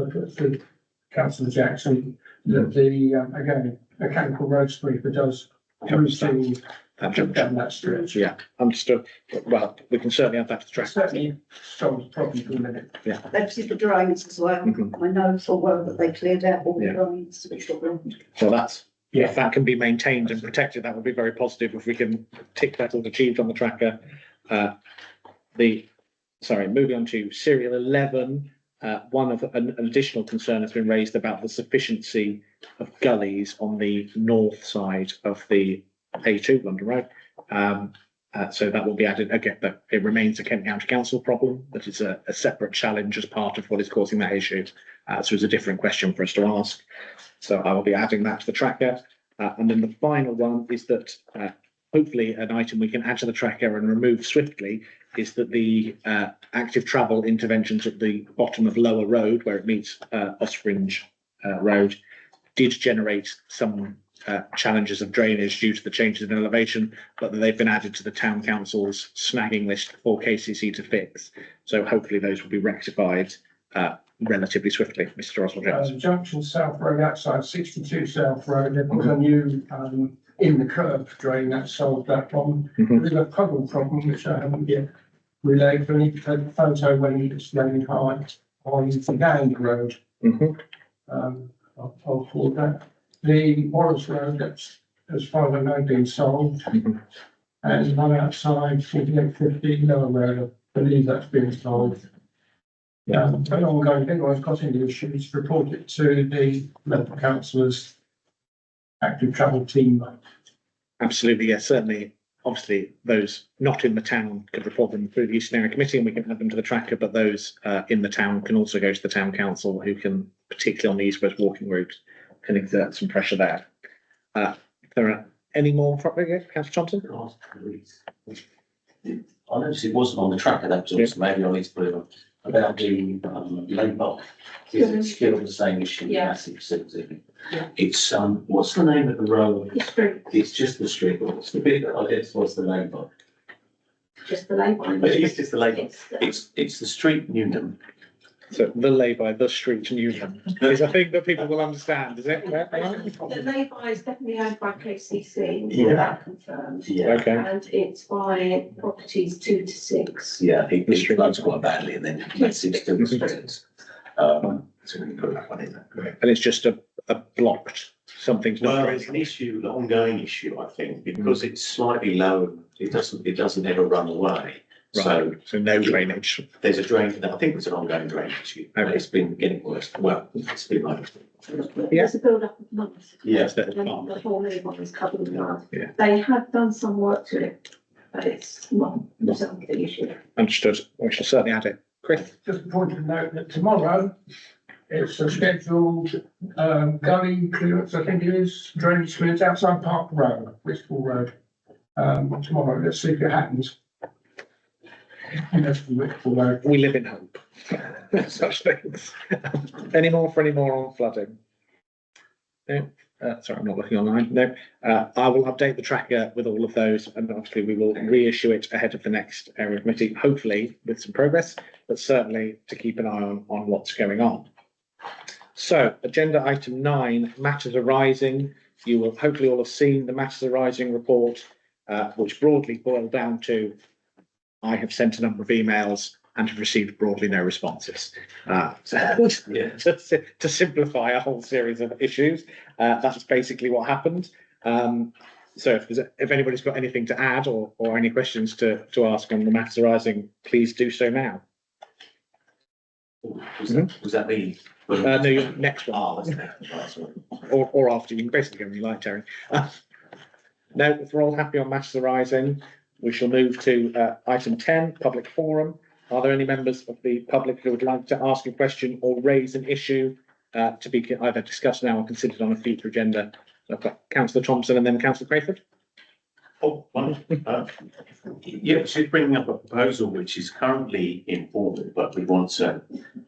councillor Jackson that the, again, mechanical road sweeper does routine down that stretch. Yeah, understood. Well, we can certainly add that to the track. Certainly solves the problem for a minute. They've seen the drains as well. Mhm. I know full well that they cleared out all the Yeah. drains, which were wrong. So that's, Yeah. if that can be maintained and protected, that would be very positive if we can tick that as achieved on the tracker. Moving on to serial 11, an additional concern has been raised about the sufficiency of gullies on the north side of the A2 London Road. So that will be added again, but it remains a Kent County Council problem, but it's a separate challenge as part of what is causing that issue. So it's a different question for us to ask. So I will be adding that to the tracker. And then the final one is that hopefully an item we can add to the tracker and remove swiftly is that the active travel interventions at the bottom of Lower Road, where it meets Ospringe Road, did generate some challenges of drainage due to the changes in elevation, but they've been added to the town council's snagging list for KCC to fix. So hopefully those will be rectified relatively swiftly. Mr. Oswald Jones. Junction South Road outside 62 South Road, there was a new in the curb drain that solved that problem. Mhm. There's a puddle problem which I haven't yet relayed. I need to take a photo when it's raining hard on the Gang Road. Mhm. I'll forward that. The Morris Road, that's as far as I know been solved. Mhm. And one outside 4850 Lower Road, I believe that's been solved. An ongoing thing, I've got any issues, report it to the local councillors active travel team. Absolutely, yes, certainly. Obviously, those not in the town could report them through the Eastern Area Committee and we can add them to the tracker, but those in the town can also go to the town council who can, particularly on the East West walking route, can exert some pressure there. If there are any more, Councillor Thompson? I noticed it wasn't on the tracker, that was also, maybe I need to put it on, about the lane is it still the same issue, Yeah. massive facility? Yeah. It's, what's the name of the road? The street, It's just the street, what's the bit that identifies the lane bar? just the label. But it is just the lane bar, It's the- it's the street Newham. So the lay-by, the street Newham is a thing that people will understand, is it? The lay-by is definitely owned by KCC, Yeah. that confirmed. Yeah, Okay, And it's by properties 2 to 6. yeah, The it street. runs quite badly and then massive still streets. So we can put that one in there. and it's just a blocked, something's not. Well, it's an issue, an ongoing issue, I think, because it's slightly low, it doesn't ever run away. So Right, so no drainage. there's a drain, I think it's an ongoing drain issue, and Okay. it's been getting worse, well, it's been like. There's a build-up of mud. Yes, that- And then the whole label is covered in mud. Yeah. They have done some work to it, but it's not resolved the issue. Understood. We shall certainly add it. Chris? Just a point of note that tomorrow it's a scheduled gully clearance, I think it is, drainage clearance outside Park Road, Wistful Road. Tomorrow, let's see if it happens. That's the Wistful Road. We live in hope. Such things. Any more on flooding? No, sorry, I'm not looking online. No, I will update the tracker with all of those and obviously we will reissue it ahead of the next area committee, hopefully with some progress, but certainly to keep an eye on what's going on. So agenda item 9, matters arising. You will hopefully all have seen the matters arising report, which broadly boiled down to I have sent a number of emails and have received broadly no responses. To simplify a whole series of issues, that's basically what happened. So if anybody's got anything to add or any questions to ask on the matters arising, please do so now. Was that me? No, your next one. Oh, that's right. Or after, you can basically go when you like, Terry. No, if we're all happy on matters arising, we shall move to item 10, public forum. Are there any members of the public who would like to ask a question or raise an issue to be either discussed now or considered on a future agenda. So I've got councillor Thompson and then councillor Crayford. Oh, wonderful. Yeah, she's bringing up a proposal which is currently informal, but we want to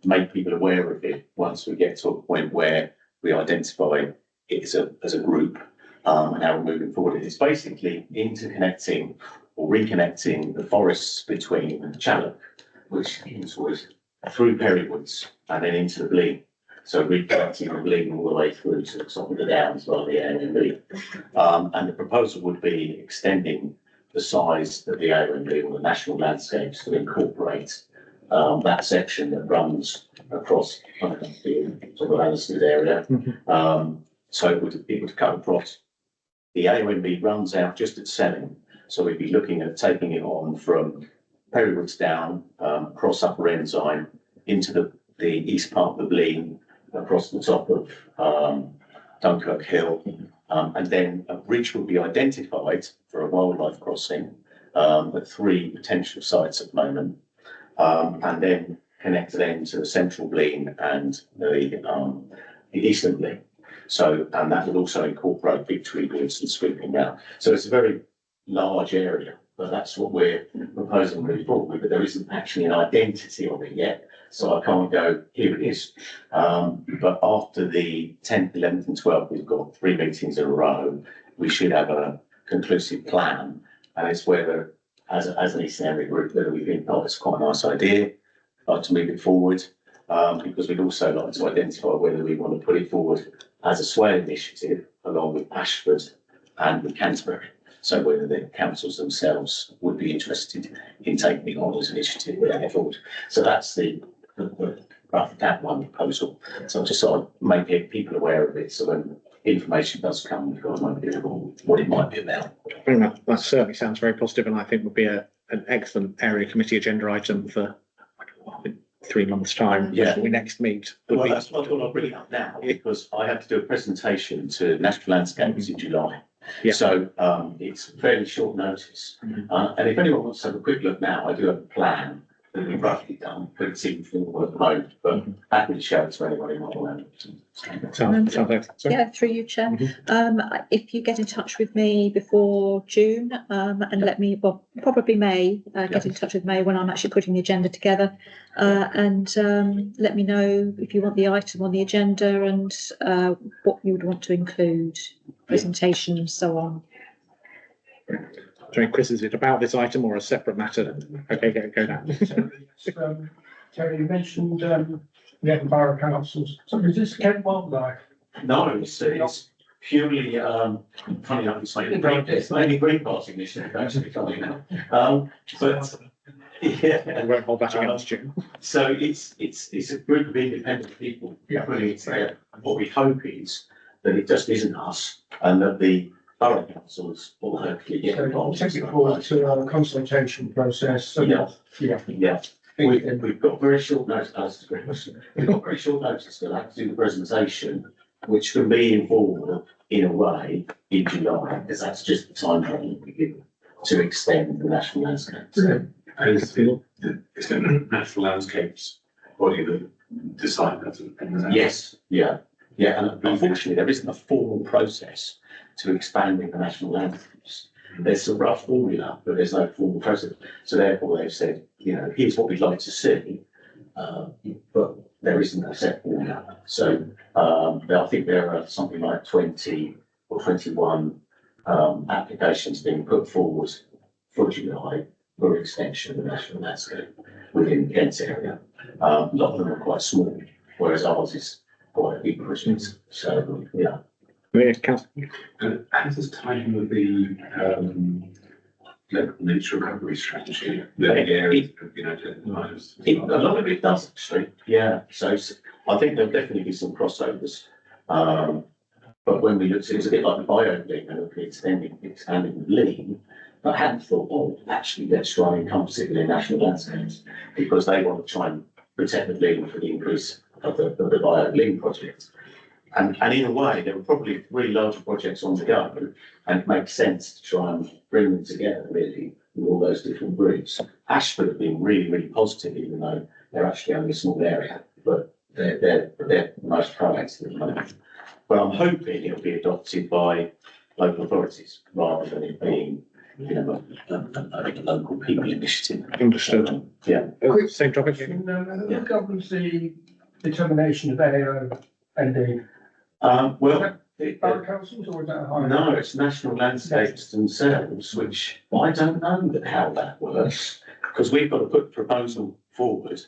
make people aware of it once we get to a point where we identify it as a group, and how we're moving forward. It's basically interconnecting or reconnecting the forests between Challock, which is through Perrywoods and then into the Blean. So reconnecting the Blean all the way through to the top of the downs by the AONB. And the proposal would be extending the size of the AONB or the national landscapes to incorporate that section that runs across the sort of Alistair area. So it would cut across. The AONB runs out just at Selling. So we'd be looking at taking it on from Perrywoods down, across Upper Ensign into the east part of the Blean, across the top of Dunkirk Hill, and then a bridge will be identified for a wildlife crossing at 3 potential sites at the moment, and then connect then to the central Blean and the eastern Blean. So, and that would also incorporate Victory Woods and Sweeping Round. So it's a very large area, but that's what we're proposing moving forward, but there isn't actually an identity of it yet. So I can't go, here it is. But after the 10th, 11th and 12th, we've got 3 meetings in a row. We should have a conclusive plan. And it's whether, as an Eastern Area group, whether we think, oh, it's quite a nice idea, like to move it forward. Because we'd also like to identify whether we want to put it forward as a sway initiative along with Ashford and with Canterbury. So whether the councils themselves would be interested in taking it on as an initiative going forward. So that's the rough that one proposal. So I just sort of make people aware of it. So when information does come, we've got an idea of what it might be about. I think that certainly sounds very positive, and I think would be an excellent area committee agenda item for 3 months' time. Yeah. Before we next meet. Well, that's what I thought I'd bring it up now, because I have to do a presentation to National Landscapes in July. Yeah. So it's fairly short notice. And if anyone wants to have a quick look now, I do have a plan that we've roughly done, but it's in form at the moment, but happy to show it to anyone who might want to. Sounds like, sorry. Yeah, through you, Chair. If you get in touch with me before June, and let me, well, probably May, get in touch with May when I'm actually putting the agenda together, and let me know if you want the item on the agenda and what you would want to include, presentation and so on. Sorry, Chris, is it about this item or a separate matter? Okay, go down. Terry, you mentioned the Edinburgh councils. So is this Kent Wildlife? No, it's purely, funny enough, it's mainly green passing initiative, actually, funny enough. But, yeah. We won't hold that against you. So it's a group of independent people putting it together. What we hope is that it just isn't us, and that the borough councils will hopefully get involved. Take it forward to a consultation process. Yeah. We've got very short notice, we've got very short notice to have to do the presentation, which can be informal in a way in July, because that's just the time frame we give to extend the national landscapes. It's the National Landscapes body that decide that. Yes, yeah, and unfortunately, there isn't a formal process to expanding the national landscapes. There's a rough formula, but there's no formal process. So therefore, they've said, here's what we'd like to see, but there isn't a set formula. So I think there are something like 20 or 21 applications being put forward for July for extension of the national landscape within the Kent area. A lot of them are quite small, whereas ours is quite a big project. So, yeah. How does this tie in with the local nature recovery strategy? The areas that have been identified as. A lot of it does actually, yeah. So I think there'll definitely be some crossovers. But when we looked at it, it's a bit like the bio-link and expanding the lean. But I hadn't thought, actually, let's try and encompass it within national landscapes, because they want to try and protect the lean for the increase of the bio-link project. And in a way, there were probably 3 larger projects on the go, and it makes sense to try and bring them together, really, with all those different groups. Ashford have been really, really positive, even though they're actually only a small area. But they're the most proactive at the moment. But I'm hoping it'll be adopted by local authorities rather than it being, you know, a local people initiative. Understood. Yeah. Same topic. Who governs the determination of AO and the Well, borough councils or is that a higher? no, it's national landscapes themselves, which I don't know how that works, because we've got to put a proposal forward,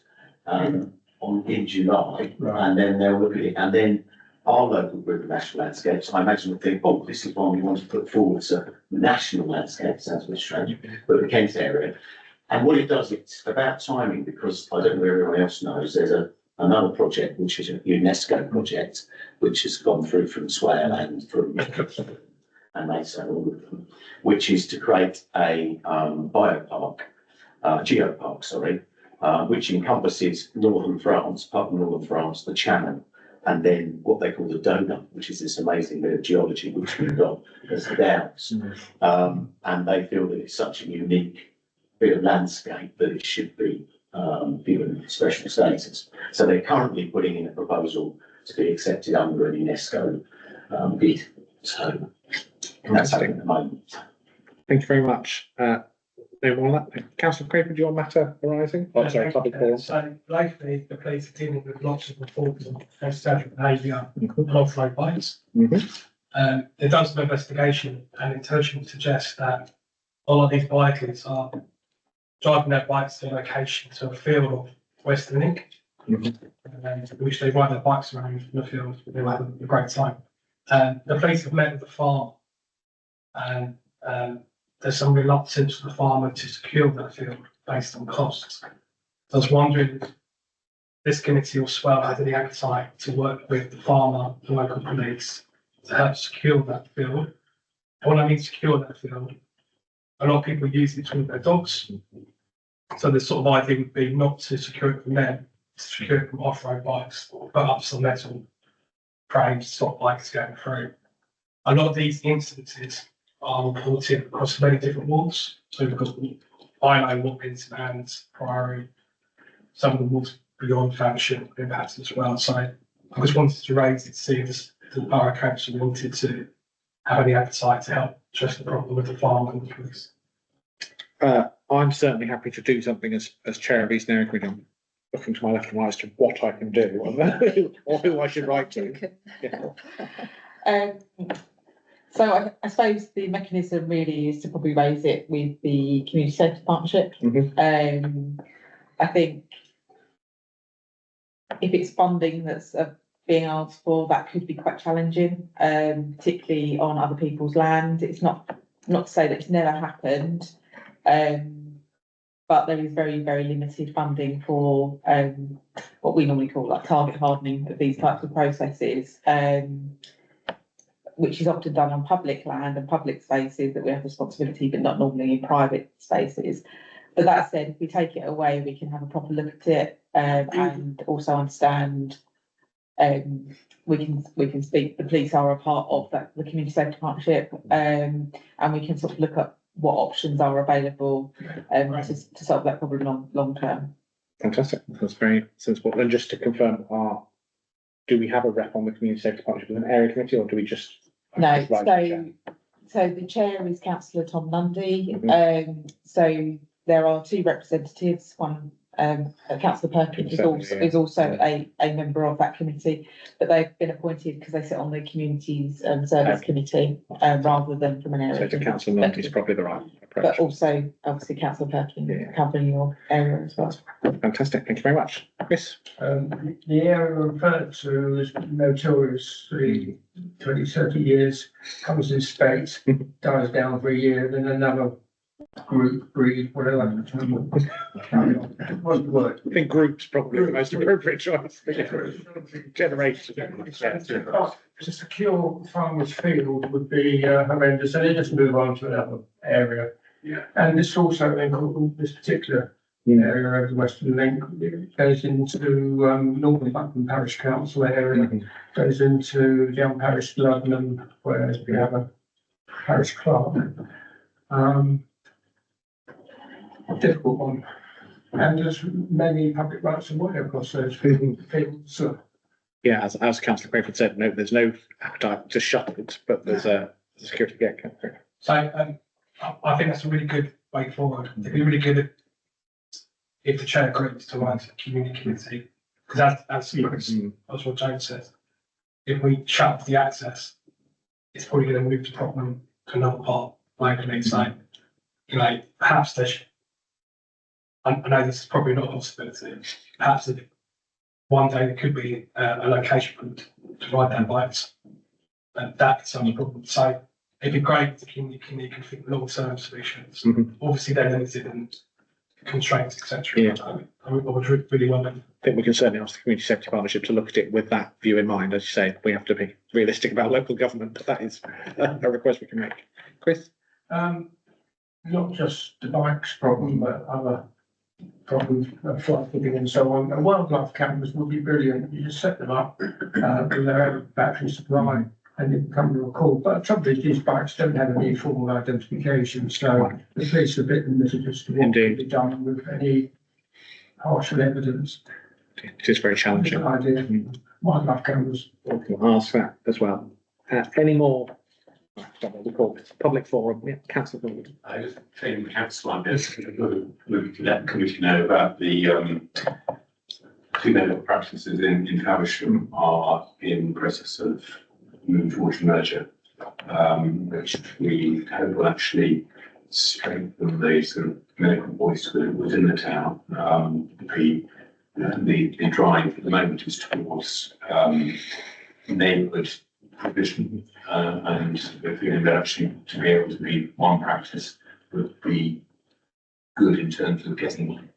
in July, Right. and then they'll look at it, and then our local group of national landscapes, I imagine would think, oh, this is one we want to put forward, so national landscapes, sounds a bit strange, but the Kent area. And what it does, it's about timing, because I don't know if everyone else knows, there's another project, which is a UNESCO project, which has gone through from Swale and from, and they say all of them, which is to create a biopark, geopark, sorry, which encompasses northern France, part of northern France, the Channel, and then what they call the donut, which is this amazing bit of geology which we've got as the Downs. And they feel that it's such a unique bit of landscape that it should be given special status. So they're currently putting in a proposal to be accepted under an UNESCO bid. So that's happening at the moment. Thank you very much. No more on that. Councillor Craig, do you want matter arising? Oh, sorry, public forum. So lately, the police are dealing with lots of reports of antisocial behaviour and off-road bikes. They've done some investigation and intelligence suggests that a lot of these bikers are driving their bikes to a location, to a field of Western Link, which they ride their bikes around in the field. They have a great time. The police have met with the farm, and there's some reluctance for the farmer to secure that field based on costs. So I was wondering if this committee or Swell has any appetite to work with the farmer and local police to help secure that field. And when I mean secure that field, a lot of people use it to move their dogs. So the sort of idea would be not to secure it from them, to secure it from off-road bikes, or put up some metal frames to stop bikes going through. A lot of these instances are reported across many different wards. So because I know what Vincent and Priory, some of the wards beyond Faversham impacted as well. So I just wanted to raise it to see if the Borough Council wanted to have any appetite to help address the problem with the farm and the police. I'm certainly happy to do something as chair of East Area Committee. I'm looking to my left and right as to what I can do or who I should write to. Yeah. So I suppose the mechanism really is to probably raise it with the community safety partnership. I think if it's funding that's being asked for, that could be quite challenging, particularly on other people's land. It's not to say that it's never happened, but there is very, very limited funding for what we normally call like target hardening of these types of processes. Which is often done on public land and public spaces that we have responsibility, but not normally in private spaces. But that said, if we take it away, we can have a proper look at it and also understand. We can speak. The police are a part of the community safety partnership, and we can sort of look at what options are available to solve that problem long term. Fantastic. That's very sensible. And just to confirm, do we have a rep on the community safety partnership with an area committee, or do we just? No, so the chair is Councillor Tom Lundy. So there are two representatives. One, Councillor Perkins is also a member of that committee, but they've been appointed because they sit on the communities service committee rather than from an area. So Councillor Lundy is probably the right approach. But also, obviously, Councillor Perkins covering your area as well. Fantastic. Thank you very much. Chris? The area referred to is notoriously 20, 30 years, comes in spate, dies down for a year, then another group, breed, whatever. What's the word? I think group's probably the most appropriate choice. Generation. To secure farmers' field would be horrendous, and then just move on to another area. Yeah. And this also, this particular area of the Western Link goes into Northern Buckingham Parish Council area, goes into Young Parish Luddenham, where we have a parish clerk. Difficult one. And there's many public rights of way across those fields. So Yeah, as Councillor Crayford said, no, there's no appetite to shut it, but there's a security gate. So I think that's a really good way forward. It'd be really good if the chair agrees to write to the community committee, because that's what James says. If we shut off the access, it's probably going to move the problem to another part locally. So, you know, perhaps there's, I know this is probably not a possibility. Perhaps if one day there could be a location to ride their bikes, and that's a problem. So it'd be great if the community can think long-term solutions. Obviously, they're limited and constraints, etc. Yeah. I would really want them. I think we can certainly ask the Community Safety Partnership to look at it with that view in mind. As you say, we have to be realistic about local government, but that is a request we can make. Chris? Not just the bikes problem, but other problems, flight footing and so on. And wildlife cameras would be brilliant. You just set them up with their own battery supply and you can come to a call. But the trouble is, these bikes don't have any formal identification, so it leaves a bit in the middle as to what can be done with any partial evidence. It is very challenging. Good idea. Wildlife cameras. We'll ask that as well. Any more? We call it public forum. Yeah, Councillor Gould. I just think council on this, we let the committee know about the two medical practices in Faversham are in process of moving towards merger, which we hope will actually strengthen the sort of medical voice within the town. The drive at the moment is towards neighbourhood provision, and we're feeling that actually to be able to be one practice would be good in terms of getting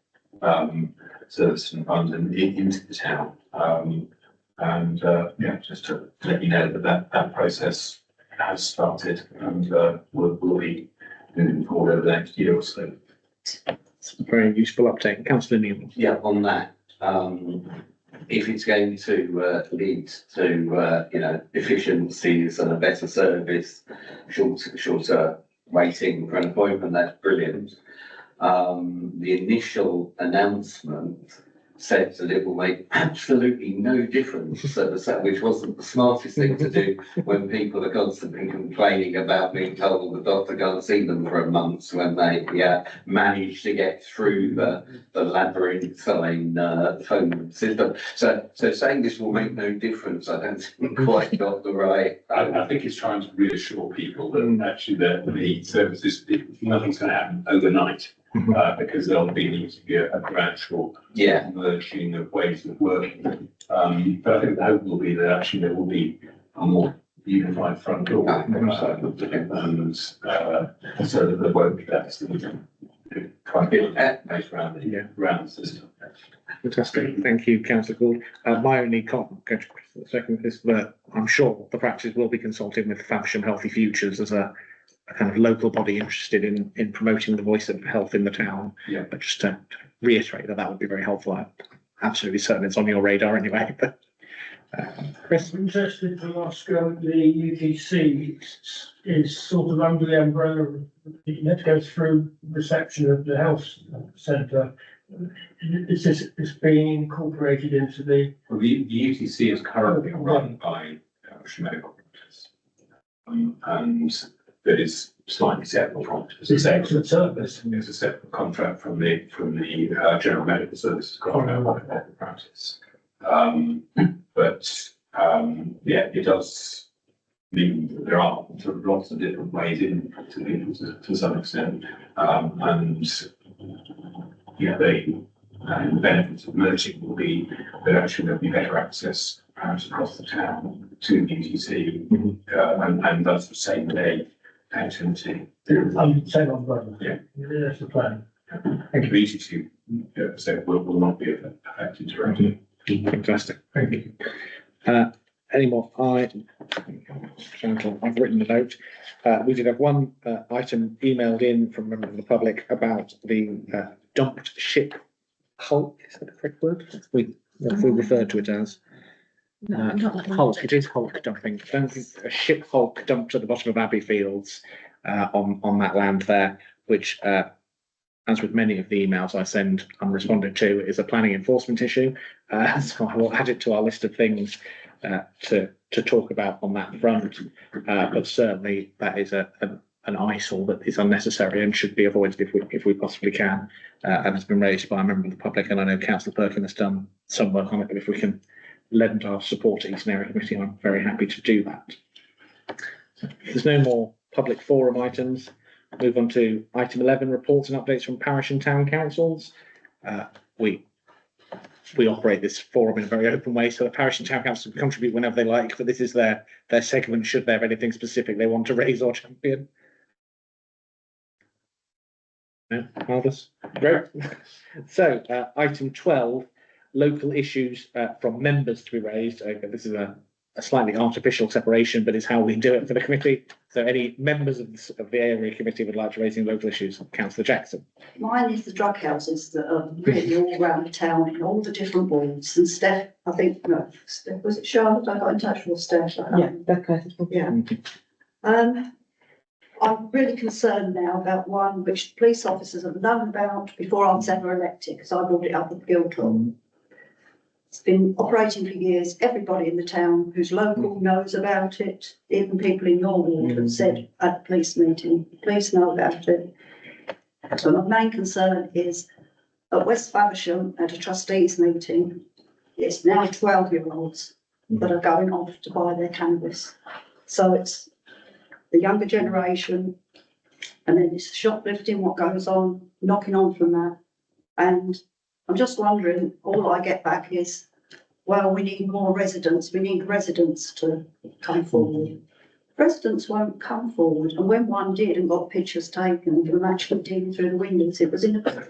service and funds into the town. Just to let you know that process has started and will be moving forward over the next year or so. It's a very useful update. Councillor Newman. Yeah, on that, if it's going to lead to efficiencies and a better service, shorter waiting for an appointment, that's brilliant. The initial announcement said that it will make absolutely no difference, which wasn't the smartest thing to do when people are constantly complaining about being told the doctor can't see them for a month when they manage to get through the labyrinthine phone system. So saying this will make no difference, I don't think quite got the right. I think it's trying to reassure people that actually the services, nothing's going to happen overnight. Because there'll be a gradual merging of ways of working. But I think the hope will be that actually there will be a more unified front door. And so that there won't be that sort of quite a bit based around the system. Fantastic. Thank you, Councillor Gould. My only comment, going to the second, is that I'm sure the practice will be consulting with Faversham Healthy Futures as a kind of local body interested in promoting the voice of health in the town. Yeah. But just to reiterate that would be very helpful. I'm absolutely certain it's on your radar anyway. But Chris? I'm interested to ask the UTC is sort of under the umbrella of, you have to go through reception of the health centre. Is this being incorporated into the? Well, the UTC is currently run by Medical Practice, and that is slightly separate from it. It's excellent service. It's a separate contract from the General Medical Services contract with Medical Practice. It does mean that there are sort of lots of different ways in to people to some extent, the benefits of merging will be that actually there'll be better access perhaps across the town to the UTC, and that's the same day activity. Same umbrella. Yeah. That's the plan. And the UTC will not be affected directly. Fantastic. Thank you. Any more? I've written a note. We did have one item emailed in from a member of the public about the dumped ship hulk. Is that the correct word? We referred to it as. No, not that one. Hulk. It is hulk dumping. Don't think a ship hulk dumped at the bottom of Abbey Fields on that land there, which as with many of the emails I send unresponded to, is a planning enforcement issue. So I will add it to our list of things to talk about on that front. But certainly that is an eyesore that is unnecessary and should be avoided if we possibly can, and has been raised by a member of the public. And I know Councillor Perkin has done some work on it, but if we can lend our support to Eastern Area Committee, I'm very happy to do that. There's no more public forum items. Move on to item 11, reports and updates from parish and town councils. We operate this forum in a very open way, so the parish and town councils can contribute whenever they like, but this is their segment should they have anything specific they want to raise or champion. No, marvellous, great. So item 12, local issues from members to be raised. This is a slightly artificial separation, but it's how we do it for the committee. So any members of the area committee would like to raise any local issues? Councillor Jackson. Mine is the drug houses that are really all around the town in all the different wards. And Steph, I think, no, Steph, was it Charlotte? I got in touch with Steph. Yeah, that's correct. Yeah. I'm really concerned now about one which police officers have known about before I was ever elected, because I brought it up at the Guildhall. It's been operating for years. Everybody in the town who's local knows about it. Even people in your ward have said at the police meeting, the police know about it. So my main concern is at West Faversham at a trustees meeting, it's now 12-year-olds that are going off to buy their cannabis. So it's the younger generation, and then it's shoplifting, what goes on, knocking on from that. And I'm just wondering, all I get back is, well, we need more residents. We need residents to come forward. Residents won't come forward. And when one did and got pictures taken of them actually digging through the windows, it was in a...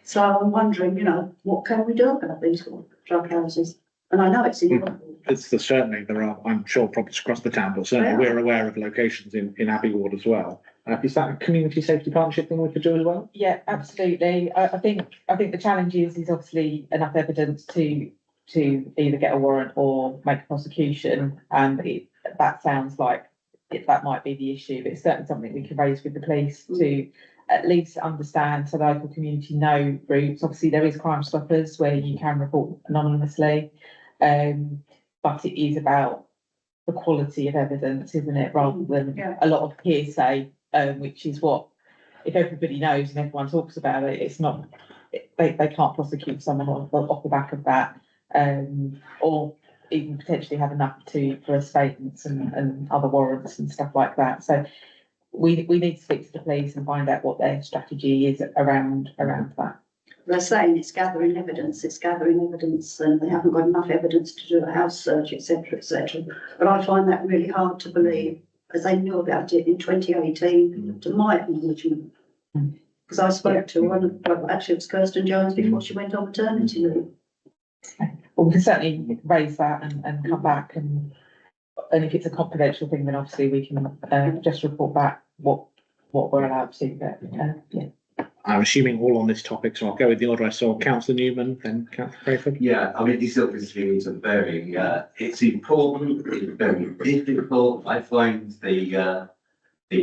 So I'm wondering, you know, what can we do about these drug houses? And I know it's in your ward. Certainly there are, I'm sure, problems across the town, but certainly we're aware of locations in Abbey Ward as well. Is that a community safety partnership thing we could do as well? Yeah, absolutely. I think the challenge is obviously enough evidence to either get a warrant or make a prosecution, and that sounds like that might be the issue, but it's certainly something we can raise with the police to at least understand, so the local community know routes. Obviously there is Crime Stoppers where you can report anonymously, but it is about the quality of evidence, isn't it, rather than a lot of hearsay, which is what, if everybody knows and everyone talks about it, it's not, they can't prosecute someone off the back of that, or even potentially have enough for statements and other warrants and stuff like that. So we need to speak to the police and find out what their strategy is around that. They're saying it's gathering evidence, and they haven't got enough evidence to do a house search, etc., etc. But I find that really hard to believe, as they knew about it in 2018, to my acknowledgement. Because I spoke to one, well, actually it was Kirsten Jones before she went on maternity leave. Well, we can certainly raise that and come back, and if it's a confidential thing, then obviously we can just report back what we're allowed to. But yeah. I'm assuming all on this topic, so I'll go with the order I saw. Councillor Newman, then Councillor Crayford. Yeah, I mean, this obviously is a very, it's important, it's very difficult. I find the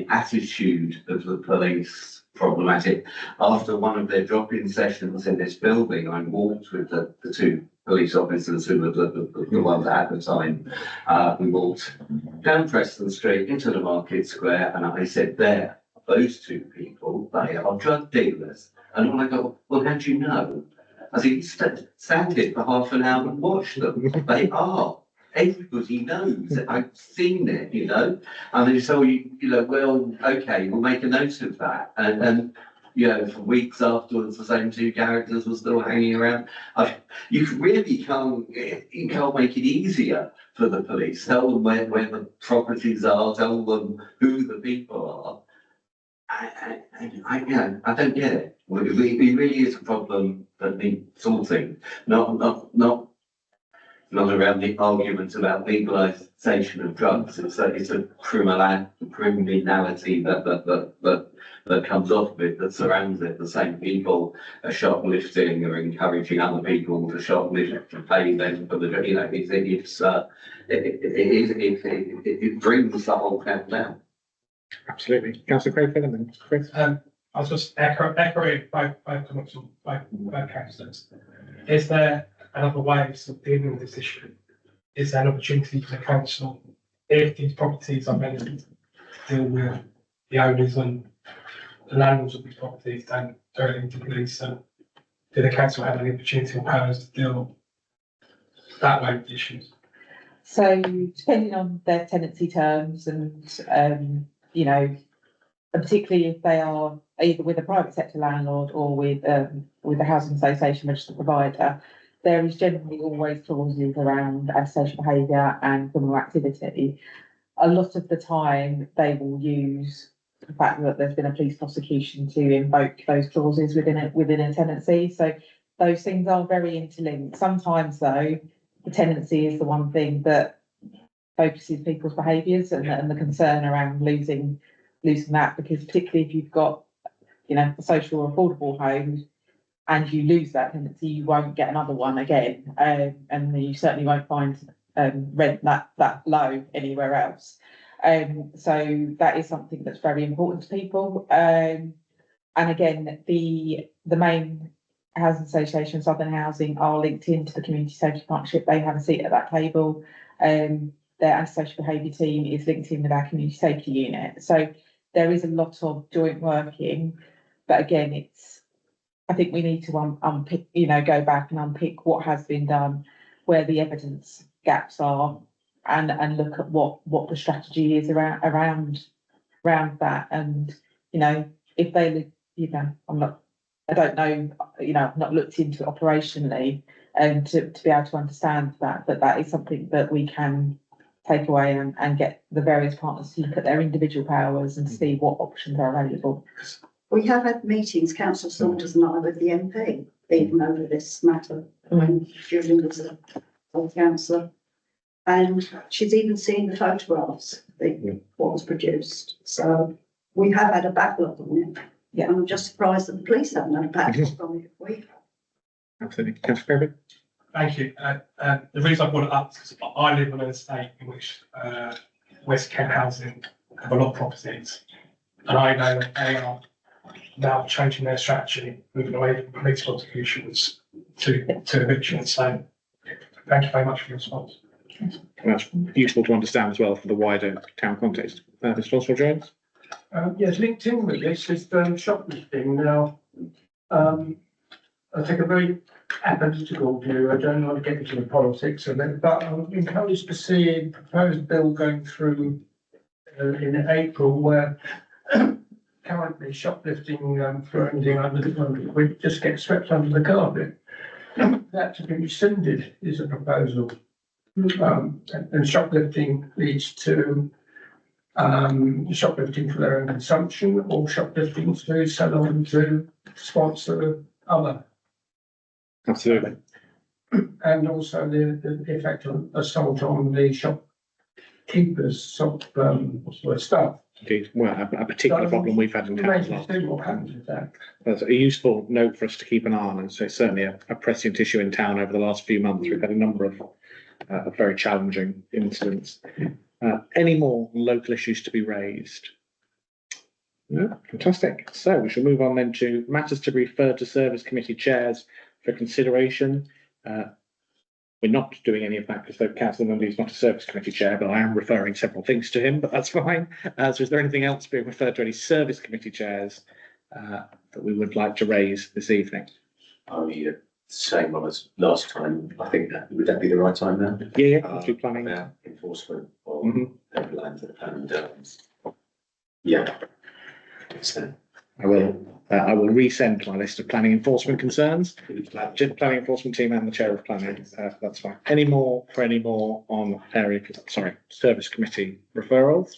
attitude of the police problematic. After one of their drop-in sessions in this building, I walked with the two police officers who were the ones at the time. We walked down Preston Street into the Market Square, and I said, there, those two people, they are drug dealers. And when I go, well, how do you know? I said, stand here for half an hour and watch them. They are. Everybody knows. I've seen it, you know. And they say, well, okay, we'll make a note of that. And you know, for weeks afterwards, the same two characters were still hanging around. You really can't make it easier for the police. Tell them where the properties are, tell them who the people are. I don't get it. It really is a problem that needs sorting. Not around the arguments about legalisation of drugs. It's a criminality that comes off of it, that surrounds it. The same people are shoplifting or encouraging other people to shoplift to pay them for the, you know, it brings the whole town down. Absolutely. Councillor Crayford and then Chris. I was just echoing both comments from both councillors. Is there another way of dealing with this issue? Is there an opportunity for the council, if these properties are meant to deal with the owners and the landlords of these properties, then going into police, and do the council have any opportunity or powers to deal that way with the issues? So depending on their tenancy terms and, you know, and particularly if they are either with a private sector landlord or with a housing association registered provider, there is generally always clauses around antisocial behaviour and criminal activity. A lot of the time, they will use the fact that there's been a police prosecution to invoke those clauses within a tenancy. So those things are very interlinked. Sometimes, though, the tenancy is the one thing that focuses people's behaviours and the concern around losing that, because particularly if you've got, you know, a social or affordable home and you lose that tenancy, you won't get another one again, and you certainly won't find rent that low anywhere else. So that is something that's very important to people. And again, the main housing association, Southern Housing, are linked into the Community Safety Partnership. They have a seat at that table. Their antisocial behaviour team is linked in with our community safety unit. So there is a lot of joint working, but again, I think we need to unpick, you know, go back and unpick what has been done, where the evidence gaps are, and look at what the strategy is around that. And, you know, if they, you know, I don't know, you know, I've not looked into it operationally to be able to understand that, but that is something that we can take away and get the various partners to look at their individual powers and see what options are available. We have had meetings, Councillor Saunders and I, with the MP, even over this matter, when Julie was a councillor. And she's even seen the photographs, what was produced. So we have had a backlog on it. Yeah. And I'm just surprised that the police haven't had a backlog on it. We have. Absolutely. Councillor Fairby? Thank you. The reason I brought it up is because I live on an estate in which West Kent Housing have a lot of properties. And I know that they are now changing their strategy, moving away from police prosecutions to evictions. So thank you very much for your response. That's useful to understand as well for the wider town context. Mr. Oswald-Jones? Yes, linked in with this is shoplifting. Now, I take a very analytical view. I don't want to get into the politics of it, but I'm encouraged to see a proposed bill going through in April where currently shoplifting for anything under the $100 quid just gets swept under the carpet. That to be rescinded is a proposal. And shoplifting leads to shoplifting for their own consumption or shoplifting to sell on to sponsor other. Absolutely. And also the effect of assault on the shopkeepers, what's the word, staff. Indeed. Well, a particular problem we've had in town. Amazing to see what happens with that. That's a useful note for us to keep an eye on, and so certainly a prescient issue in town over the last few months. We've had a number of very challenging incidents. Any more local issues to be raised? No, fantastic. So we shall move on then to matters to be referred to service committee chairs for consideration. We're not doing any of that because Councillor Mundy is not a service committee chair, but I am referring several things to him, but that's fine. So is there anything else being referred to any service committee chairs that we would like to raise this evening? Same one as last time. I think would that be the right time now? Yeah, do planning. About enforcement of land and yeah. So, I will resend my list of planning enforcement concerns. Just planning enforcement team and the chair of planning. That's fine. Any more on service committee referrals?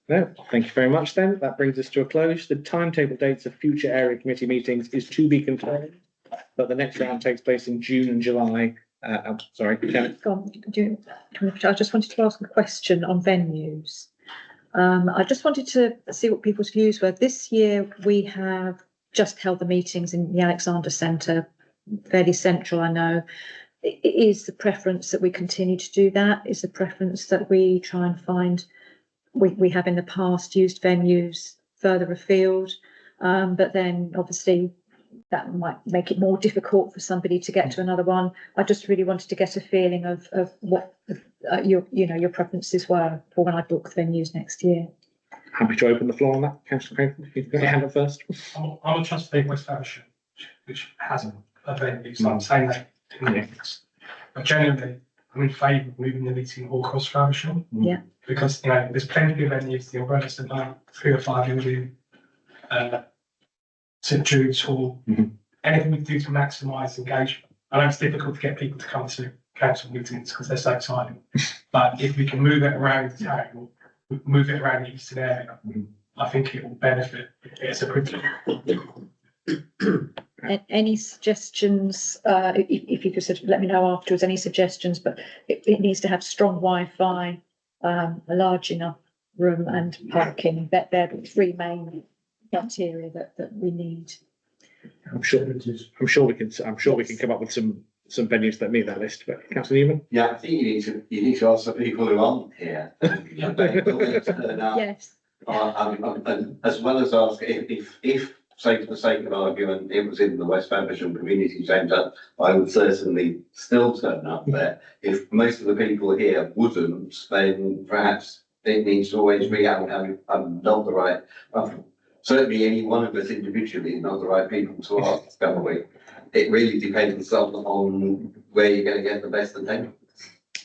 No, thank you very much then. That brings us to a close. The timetable dates of future area committee meetings is to be confirmed, but the next round takes place in June and July. Sorry, Janet. I just wanted to ask a question on venues. I just wanted to see what people's views were. This year we have just held the meetings in the Alexander Centre, fairly central, I know. Is the preference that we continue to do that? Is the preference that we try and find, we have in the past used venues further afield? But then obviously that might make it more difficult for somebody to get to another one. I just really wanted to get a feeling of what your preferences were for when I book venues next year. Happy to open the floor on that, councillor Craven, if you can get your hand up first. I'm a trustee of West Hampshire, which hasn't a venue, so I'm saying that in the mix. But generally, I'm in favour of moving the meeting all across Hampshire. Yeah. Because, there's plenty of venues, the Umbrella Centre, 3 or 5 building, St Jude's Hall, anything we can do to maximise engagement. I know it's difficult to get people to come to council meetings because they're so tiny, but if we can move it around the town, move it around the eastern area, I think it will benefit. It's a pretty. Any suggestions, if you could sort of let me know afterwards, any suggestions, but it needs to have strong Wi-Fi, a large enough room and parking. They're the 3 main criteria that we need. I'm sure we can come up with some venues that meet that list, but councillor Newman? Yeah, I think you need to ask the people who aren't here. And they will turn up. Yes. And as well as ask if, say, for the sake of argument, it was in the West Hampshire Community Centre, I would certainly still turn up there. If most of the people here wouldn't, then perhaps it needs to always be, I'm not the right, certainly any one of us individually, not the right people to ask, are we? It really depends on where you're going to get the best attendance.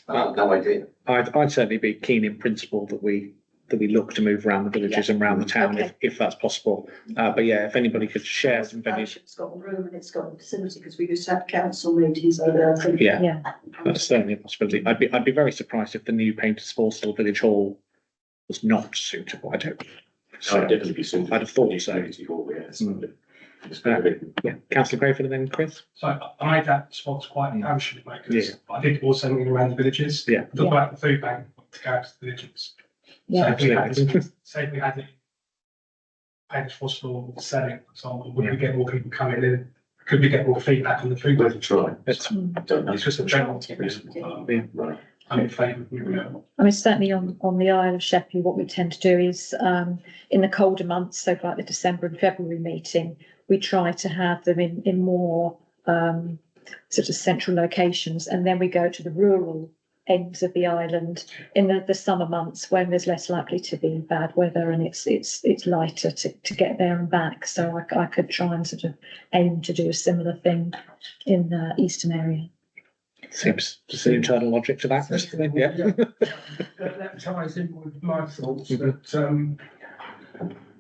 I have no idea. I'd certainly be keen in principle that we look to move around the villages and around the town if that's possible. But yeah, if anybody could share some venues. It's got a room and it's got a facility because we used to have council meetings over there. I think. Yeah, that's certainly a possibility. I'd be very surprised if the new Painters Forestall Village Hall was not suitable. I don't. So I'd definitely be suitable. I'd have thought so. Yeah, councillor Crayford and then Chris. So I made that response quite emotional, because I did also something around the villages. Yeah. Talk about the food bank to go to the villages. Yeah. Say if we had the Painters Forestall setting, for example, would we get more people coming in? Could we get more feedback on the food bank? Try. It's It's just a general. Right. I'm in favour of moving it. I mean, certainly on the Isle of Sheppey, what we tend to do is in the colder months, so like the December and February meeting, we try to have them in more sort of central locations, and then we go to the rural ends of the island in the summer months when there's less likely to be bad weather and it's lighter to get there and back. So I could try and sort of aim to do a similar thing in the eastern area. Seems just an internal logic to that. That ties in with my thoughts that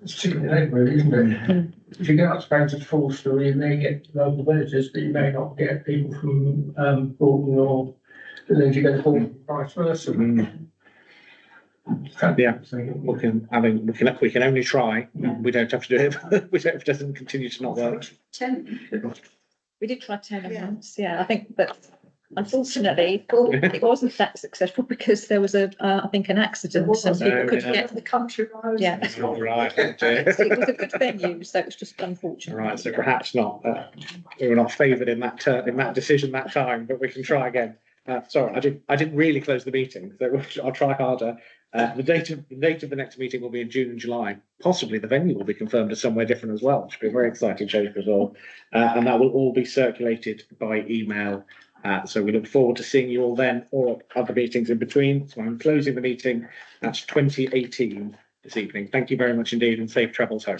it's chicken and egg really, isn't it? If you get up to Painters Forestall, you may get local villagers, but you may not get people from Bolton or village, you go to Bolton, vice versa. Yeah, we can only try. We don't have to do it. We don't, if it doesn't continue to not work. 10. We did try 10 months, yeah. I think that unfortunately it wasn't that successful because there was I think an accident and people couldn't get to the country road. Yeah. That's not right. It was a good venue, so it was just unfortunate. Right, so perhaps not. We were not favoured in that decision that time, but we can try again. Sorry, I didn't really close the meeting, so I'll try harder. The date of the next meeting will be in June and July. Possibly the venue will be confirmed as somewhere different as well, which will be a very exciting show for us all. And that will all be circulated by email. So we look forward to seeing you all then, or other meetings in between. So I'm closing the meeting. That's 2018 this evening. Thank you very much indeed, and safe travels home.